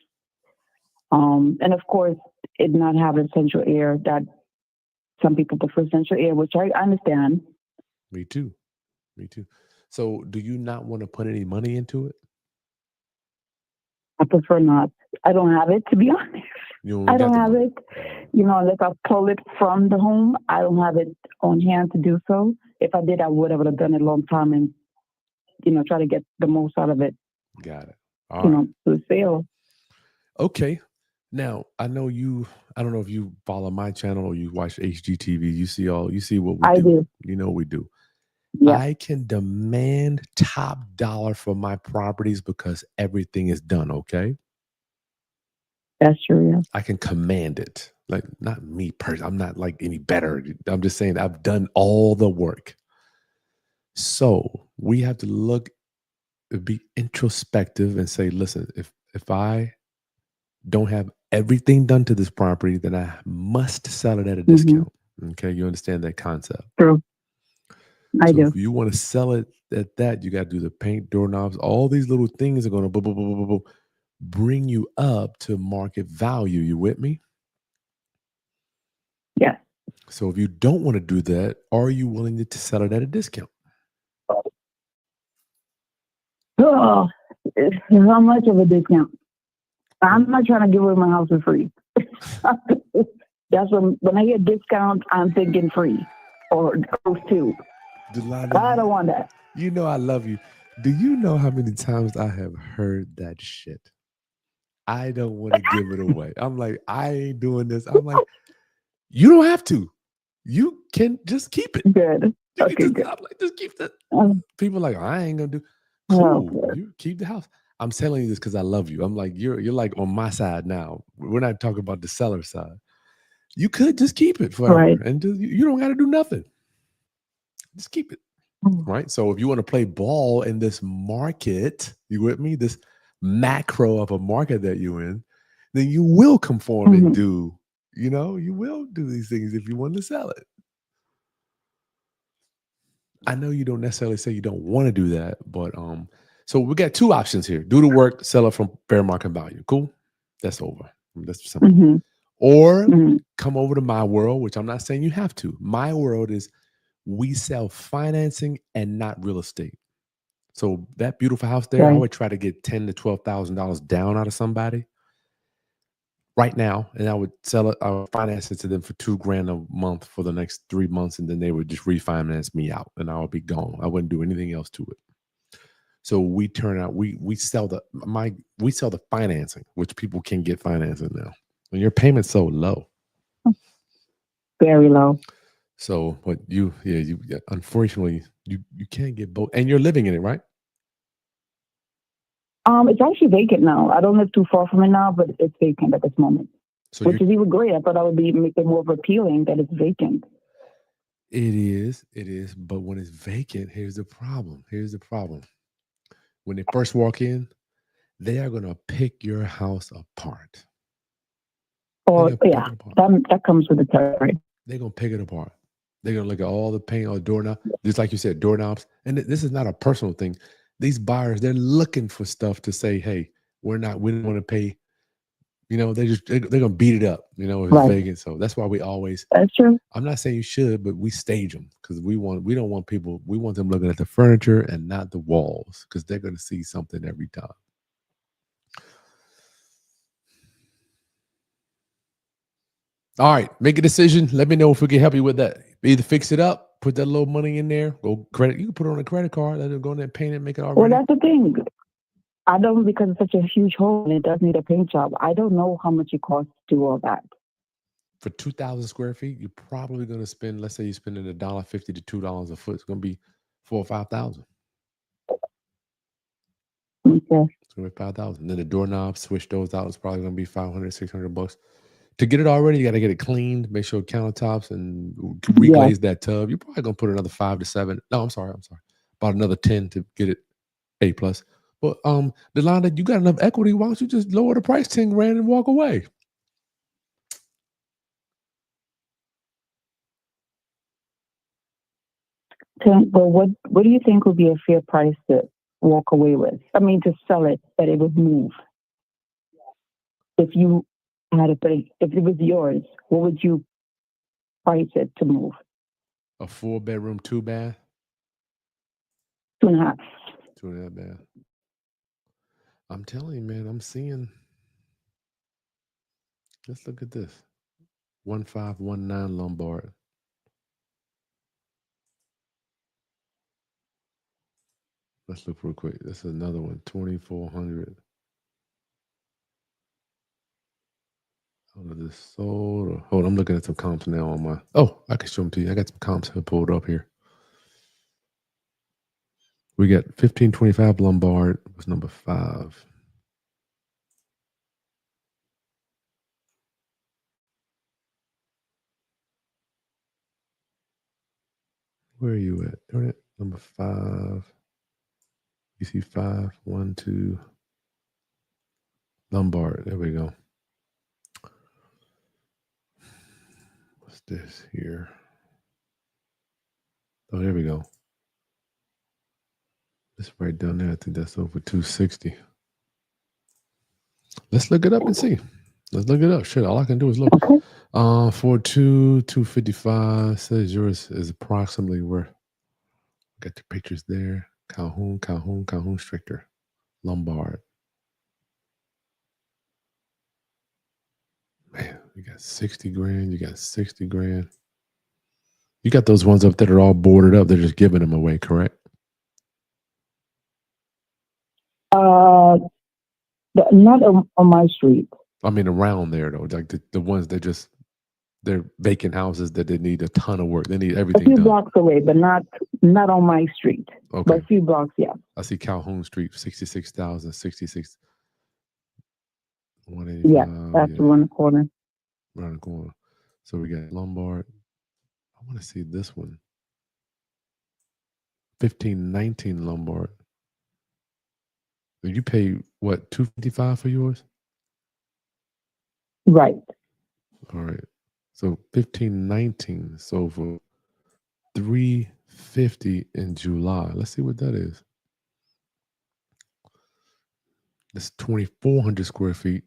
and of course, it not having central air. That some people prefer central air, which I understand. Me too. Me too. So, do you not want to put any money into it? I prefer not. I don't have it, to be honest. You don't I got don't the have money. it. Unless I pull it from the home, I don't have it on hand to do so. If I did, I would have done it a long time and, try to get the most out of it, Got it. All right. to the sale. Okay. Now, I know you, I don't know if you follow my channel or you watch HGTV. You see what we I do. do. You know what we do. Yeah, I can demand top dollar for my properties because everything is done, okay? that's true. Yeah. I can command it. Like not me personally. I'm not like any better. I'm just saying I've done all the work. So we have to be introspective and say, listen, if I don't have everything done to this property, then I must sell it at a Mm-hmm. discount. Okay, you understand that concept. True. I So do. if you want to sell it at that, you got to do the paint, doorknobs, all these little things are going to bring you up to market value. You with me? Yeah. So if you don't want to do that, are you willing to sell it at a discount? Oh, how much of a discount? I'm Well, not trying to give away my house for free. That's when I get discount, I'm thinking free or close to. Delana, I don't want that. you know I love you. Do you know how many times I have heard that shit? I don't want to give it away. I'm like, I ain't doing this. I'm like, you don't have to. You can just keep it. Good. You can Okay, just, good. I'm like, just keep that. Um, People are like, I ain't gonna do. oh, Cool, good. you keep the house. I'm telling you this because I love you. I'm like, you're like on my side now. We're not talking about the seller side. You could just keep it forever, Right. and you don't got to do nothing. Just keep it, Mm. right? So if you want to play ball in this market, you with me? This macro of a market that you're in, then you will conform and Mhm. do. You will do these things if you want to sell it. I know you don't necessarily say you don't want to do that, but so we got two options here: do the work, sell it from fair market value. Cool, that's over. That's simple. Mhm. Or Mhm. come over to my world, which I'm not saying you have to. My world is we sell financing and not real estate. So that beautiful house there, I Right. would try to get $10,000 to $12,000 down out of somebody right now, and I would sell it. I would finance it to them for $2,000 a month for the next 3 months, and then they would just refinance me out, and I would be gone. I wouldn't do anything else to it. So we sell the financing, which people can get financing now, and your payment's so low. Very low. So, but yeah, unfortunately, you can't get both, and you're living in it, right? It's actually vacant now. I don't live too far from it now, but it's vacant at this moment, So which is even great. I thought that would make it more appealing that it's vacant. it is. But when it's vacant, here's the problem. Here's the problem. When they first walk in, they are gonna pick your house apart. They're Or gonna pick yeah, it apart. that comes with the territory. They're gonna pick it apart. They're gonna look at all the paint on the doorknob, just like you said, doorknobs. And this is not a personal thing. These buyers, they're looking for stuff to say, hey, we don't want to pay. They're gonna beat it up, if it's Right. vacant. So that's why we always, That's true. I'm not saying you should, but we stage them because we don't want people, we want them looking at the furniture and not the walls because they're gonna see something every time. All right, make a decision. Let me know if we can help you with that. Either fix it up, put that little money in there, go credit. You can put it on a credit card. Let it go in there, paint it, make it all Well, ready. that's the thing. I don't because it's such a huge home and it does need a paint job. I don't know how much it costs to do all that. For 2,000 square feet, you're probably going to spend. Let's say you're spending $1.50 to $2 a foot. It's going to be 4 or 5,000. Okay. It's going to be 5,000. Then the doorknobs, switch those out. It's probably going to be 500, $600. To get it already, you got to get it cleaned, make sure countertops and Yeah. reglaze that tub. You're probably going to put another 5 to 7. No, I'm sorry. About another 10 to get it A plus. But Delonda, you got enough equity. Why don't you just lower the price 10 grand and walk away? Well, what do you think would be a fair price to walk away with? I mean, to sell it, that it would move. If you had to put if it was yours, what would you price it to move? A 4-bedroom, 2-bath. 2.5. 2.5 bath. I'm telling you, man, I'm seeing. Let's look at this. 1519 Lombard. Let's look real quick. This is another one. 2400. Hold on, this sold. Hold on, I'm looking at some comps now on my. Oh, I can show them to you. I got some comps pulled up here. We got 1525 Lombard was number 5. Where are you at? Darn it. Number 5. You see 5, 1, 2. Lombard. There we go. What's this here? Oh, there we go. It's right down there. I think that's over 260. Let's look it up and see. Let's look it up. Shit, all I can do is look. Okay. 255 says yours is approximately where. Got the pictures there. Calhoun, Strichter, Lombard. Man, you got 60 grand. You got 60 grand. You got those ones up that are all boarded up. They're just giving them away, correct? Not on my street. I mean, around there though, like the ones that just they're vacant houses that they need a ton of work. They need everything A few done. blocks away, but not on my street. Okay. But a few blocks, yeah. I see Calhoun Street, 66,000, 66. 185. Yeah, that's around the corner. Around the corner. So we got Lombard. I want to see this one. 1519 Lombard. You pay what, $255 for yours? Right. All right. So 1519 sold for $350 in July. Let's see what that is. That's 2,400 square feet.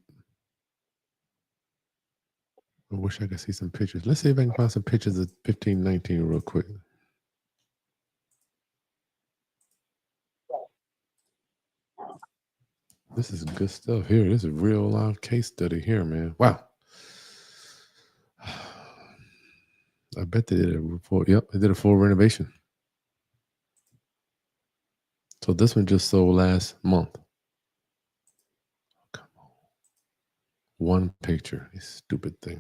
I wish I could see some pictures. Let's see if I can find some pictures of 1519 real quick. This is good stuff here. This is a real live case study here, man. Wow. I bet they did a report. Yep, they did a full renovation. So this one just sold last month. Come on. One picture. This stupid thing.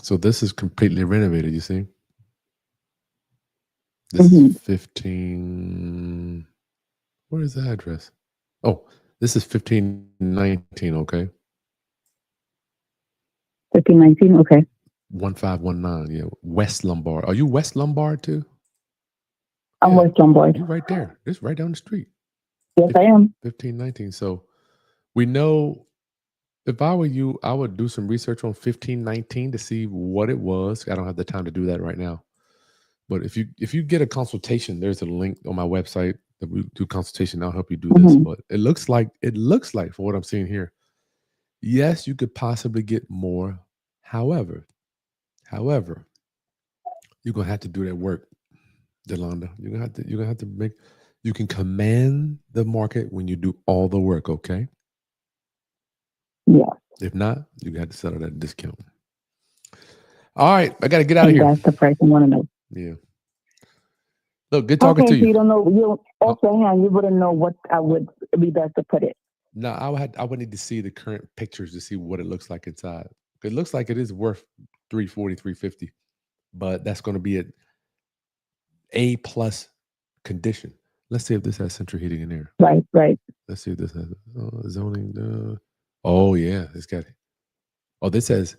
So this is completely renovated, you see? This is 15. Where is the address? Oh, this is 1519, okay? 1519, okay. 1519, yeah. West Lombard. Are you West Lombard too? I'm West Lombard. You're right there. It's right down the street. Yes, I am. 1519. So we know, if I were you, I would do some research on 1519 to see what it was. I don't have the time to do that right now. But if you get a consultation, there's a link on my website that we do consultation. I'll help you do this. But it looks like for what I'm seeing here, yes, you could possibly get more. However, you're gonna have to do that work, Delonda. You're gonna have to make. You can command the market when you do all the work. Okay. Yeah. If not, you got to settle that discount. All right, I got to get out of here. That's the price I want to know. Yeah. Look, good talking to you. So you don't know. You also, you wouldn't know what I would be best to put it. No, I would need to see the current pictures to see what it looks like inside. It looks like it is worth $340, $350, but that's going to be at A+ condition. Let's see if this has central heating in there. Right. Let's see if this has zoning. Oh yeah, it's got it. Oh, this has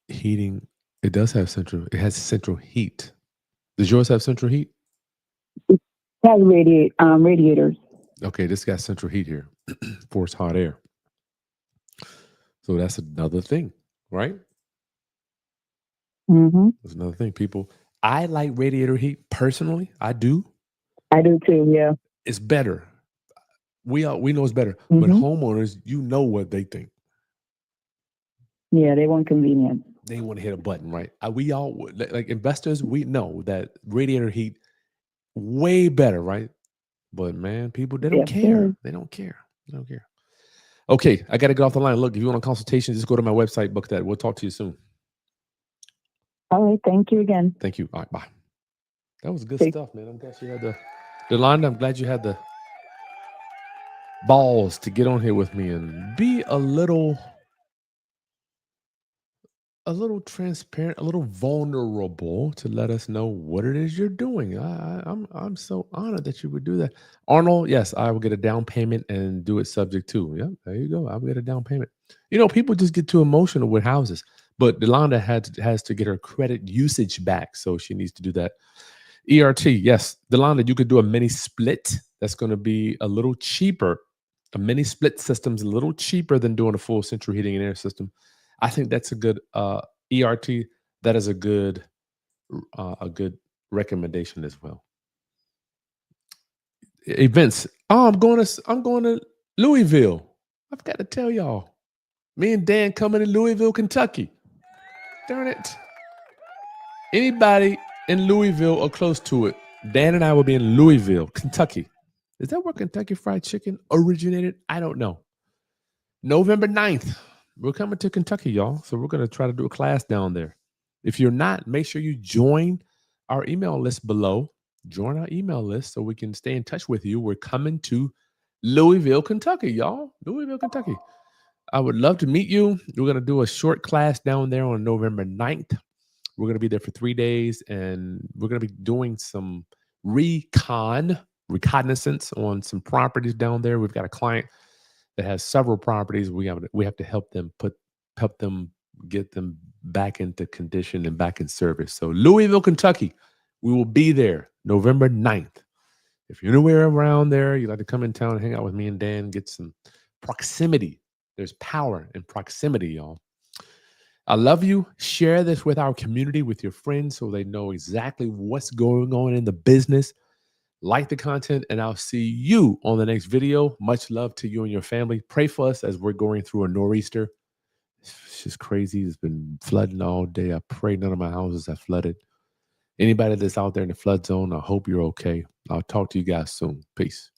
heating. It does have central. It has central heat. Does yours have central heat? It has radiators. Okay, this got central heat here. Forced hot air. So that's another thing, right? That's another thing. People, I like radiator heat personally. I do. I do too. Yeah. It's better. We know it's better, but homeowners, you know what they think. Yeah, they want convenience. they want to hit a button, right? We all like investors. We know that radiator heat way better, right? But man, people they don't Yes, care. sir. They don't care. They don't care. Okay, I got to get off the line. Look, if you want a consultation, just go to my website, book that. We'll talk to you soon. All right. Thank you again. Thank you. All right, bye. That was good Take stuff, man. I'm glad you had the Delonda. I'm glad you had the balls to get on here with me and be a little transparent, a little vulnerable to let us know what it is you're doing. I'm so honored that you would do that. Arnold, yes, I will get a down payment and do it subject to. Yeah, there you go. I'll get a down payment. You know, people just get too emotional with houses. But Delonda has to get her credit usage back, so she needs to do that. ERT, yes, Delonda, you could do a mini split. That's going to be a little cheaper. A mini split system's a little cheaper than doing a full central heating and air system. I think that's a good ERT. That is a good recommendation as well. Events. Oh, I'm going to Louisville. I've got to tell y'all. Me and Dan coming to Louisville, Kentucky. Darn it. Anybody in Louisville or close to it, Dan and I will be in Louisville, Kentucky. Is that where Kentucky Fried Chicken originated? I don't know. November 9th. We're coming to Kentucky, y'all. So we're going to try to do a class down there. If you're not, make sure you join our email list below. Join our email list so we can stay in touch with you. We're coming to Louisville, Kentucky, y'all. Louisville, Kentucky. I would love to meet you. We're going to do a short class down there on November 9th. We're going to be there for 3 days, and we're going to be doing some reconnaissance on some properties down there. We've got a client that has several properties. We have to help them get them back into condition and back in service. So Louisville, Kentucky, we will be there November 9th. If you're anywhere around there, you'd like to come in town and hang out with me and Dan, get some proximity. There's power in proximity, y'all. I love you. Share this with our community, with your friends, so they know exactly what's going on in the business. Like the content, and I'll see you on the next video. Much love to you and your family. Pray for us as we're going through a nor'easter. It's just crazy. It's been flooding all day. I pray none of my houses have flooded. Anybody that's out there in the flood zone, I hope you're okay. I'll talk to you guys soon. Peace.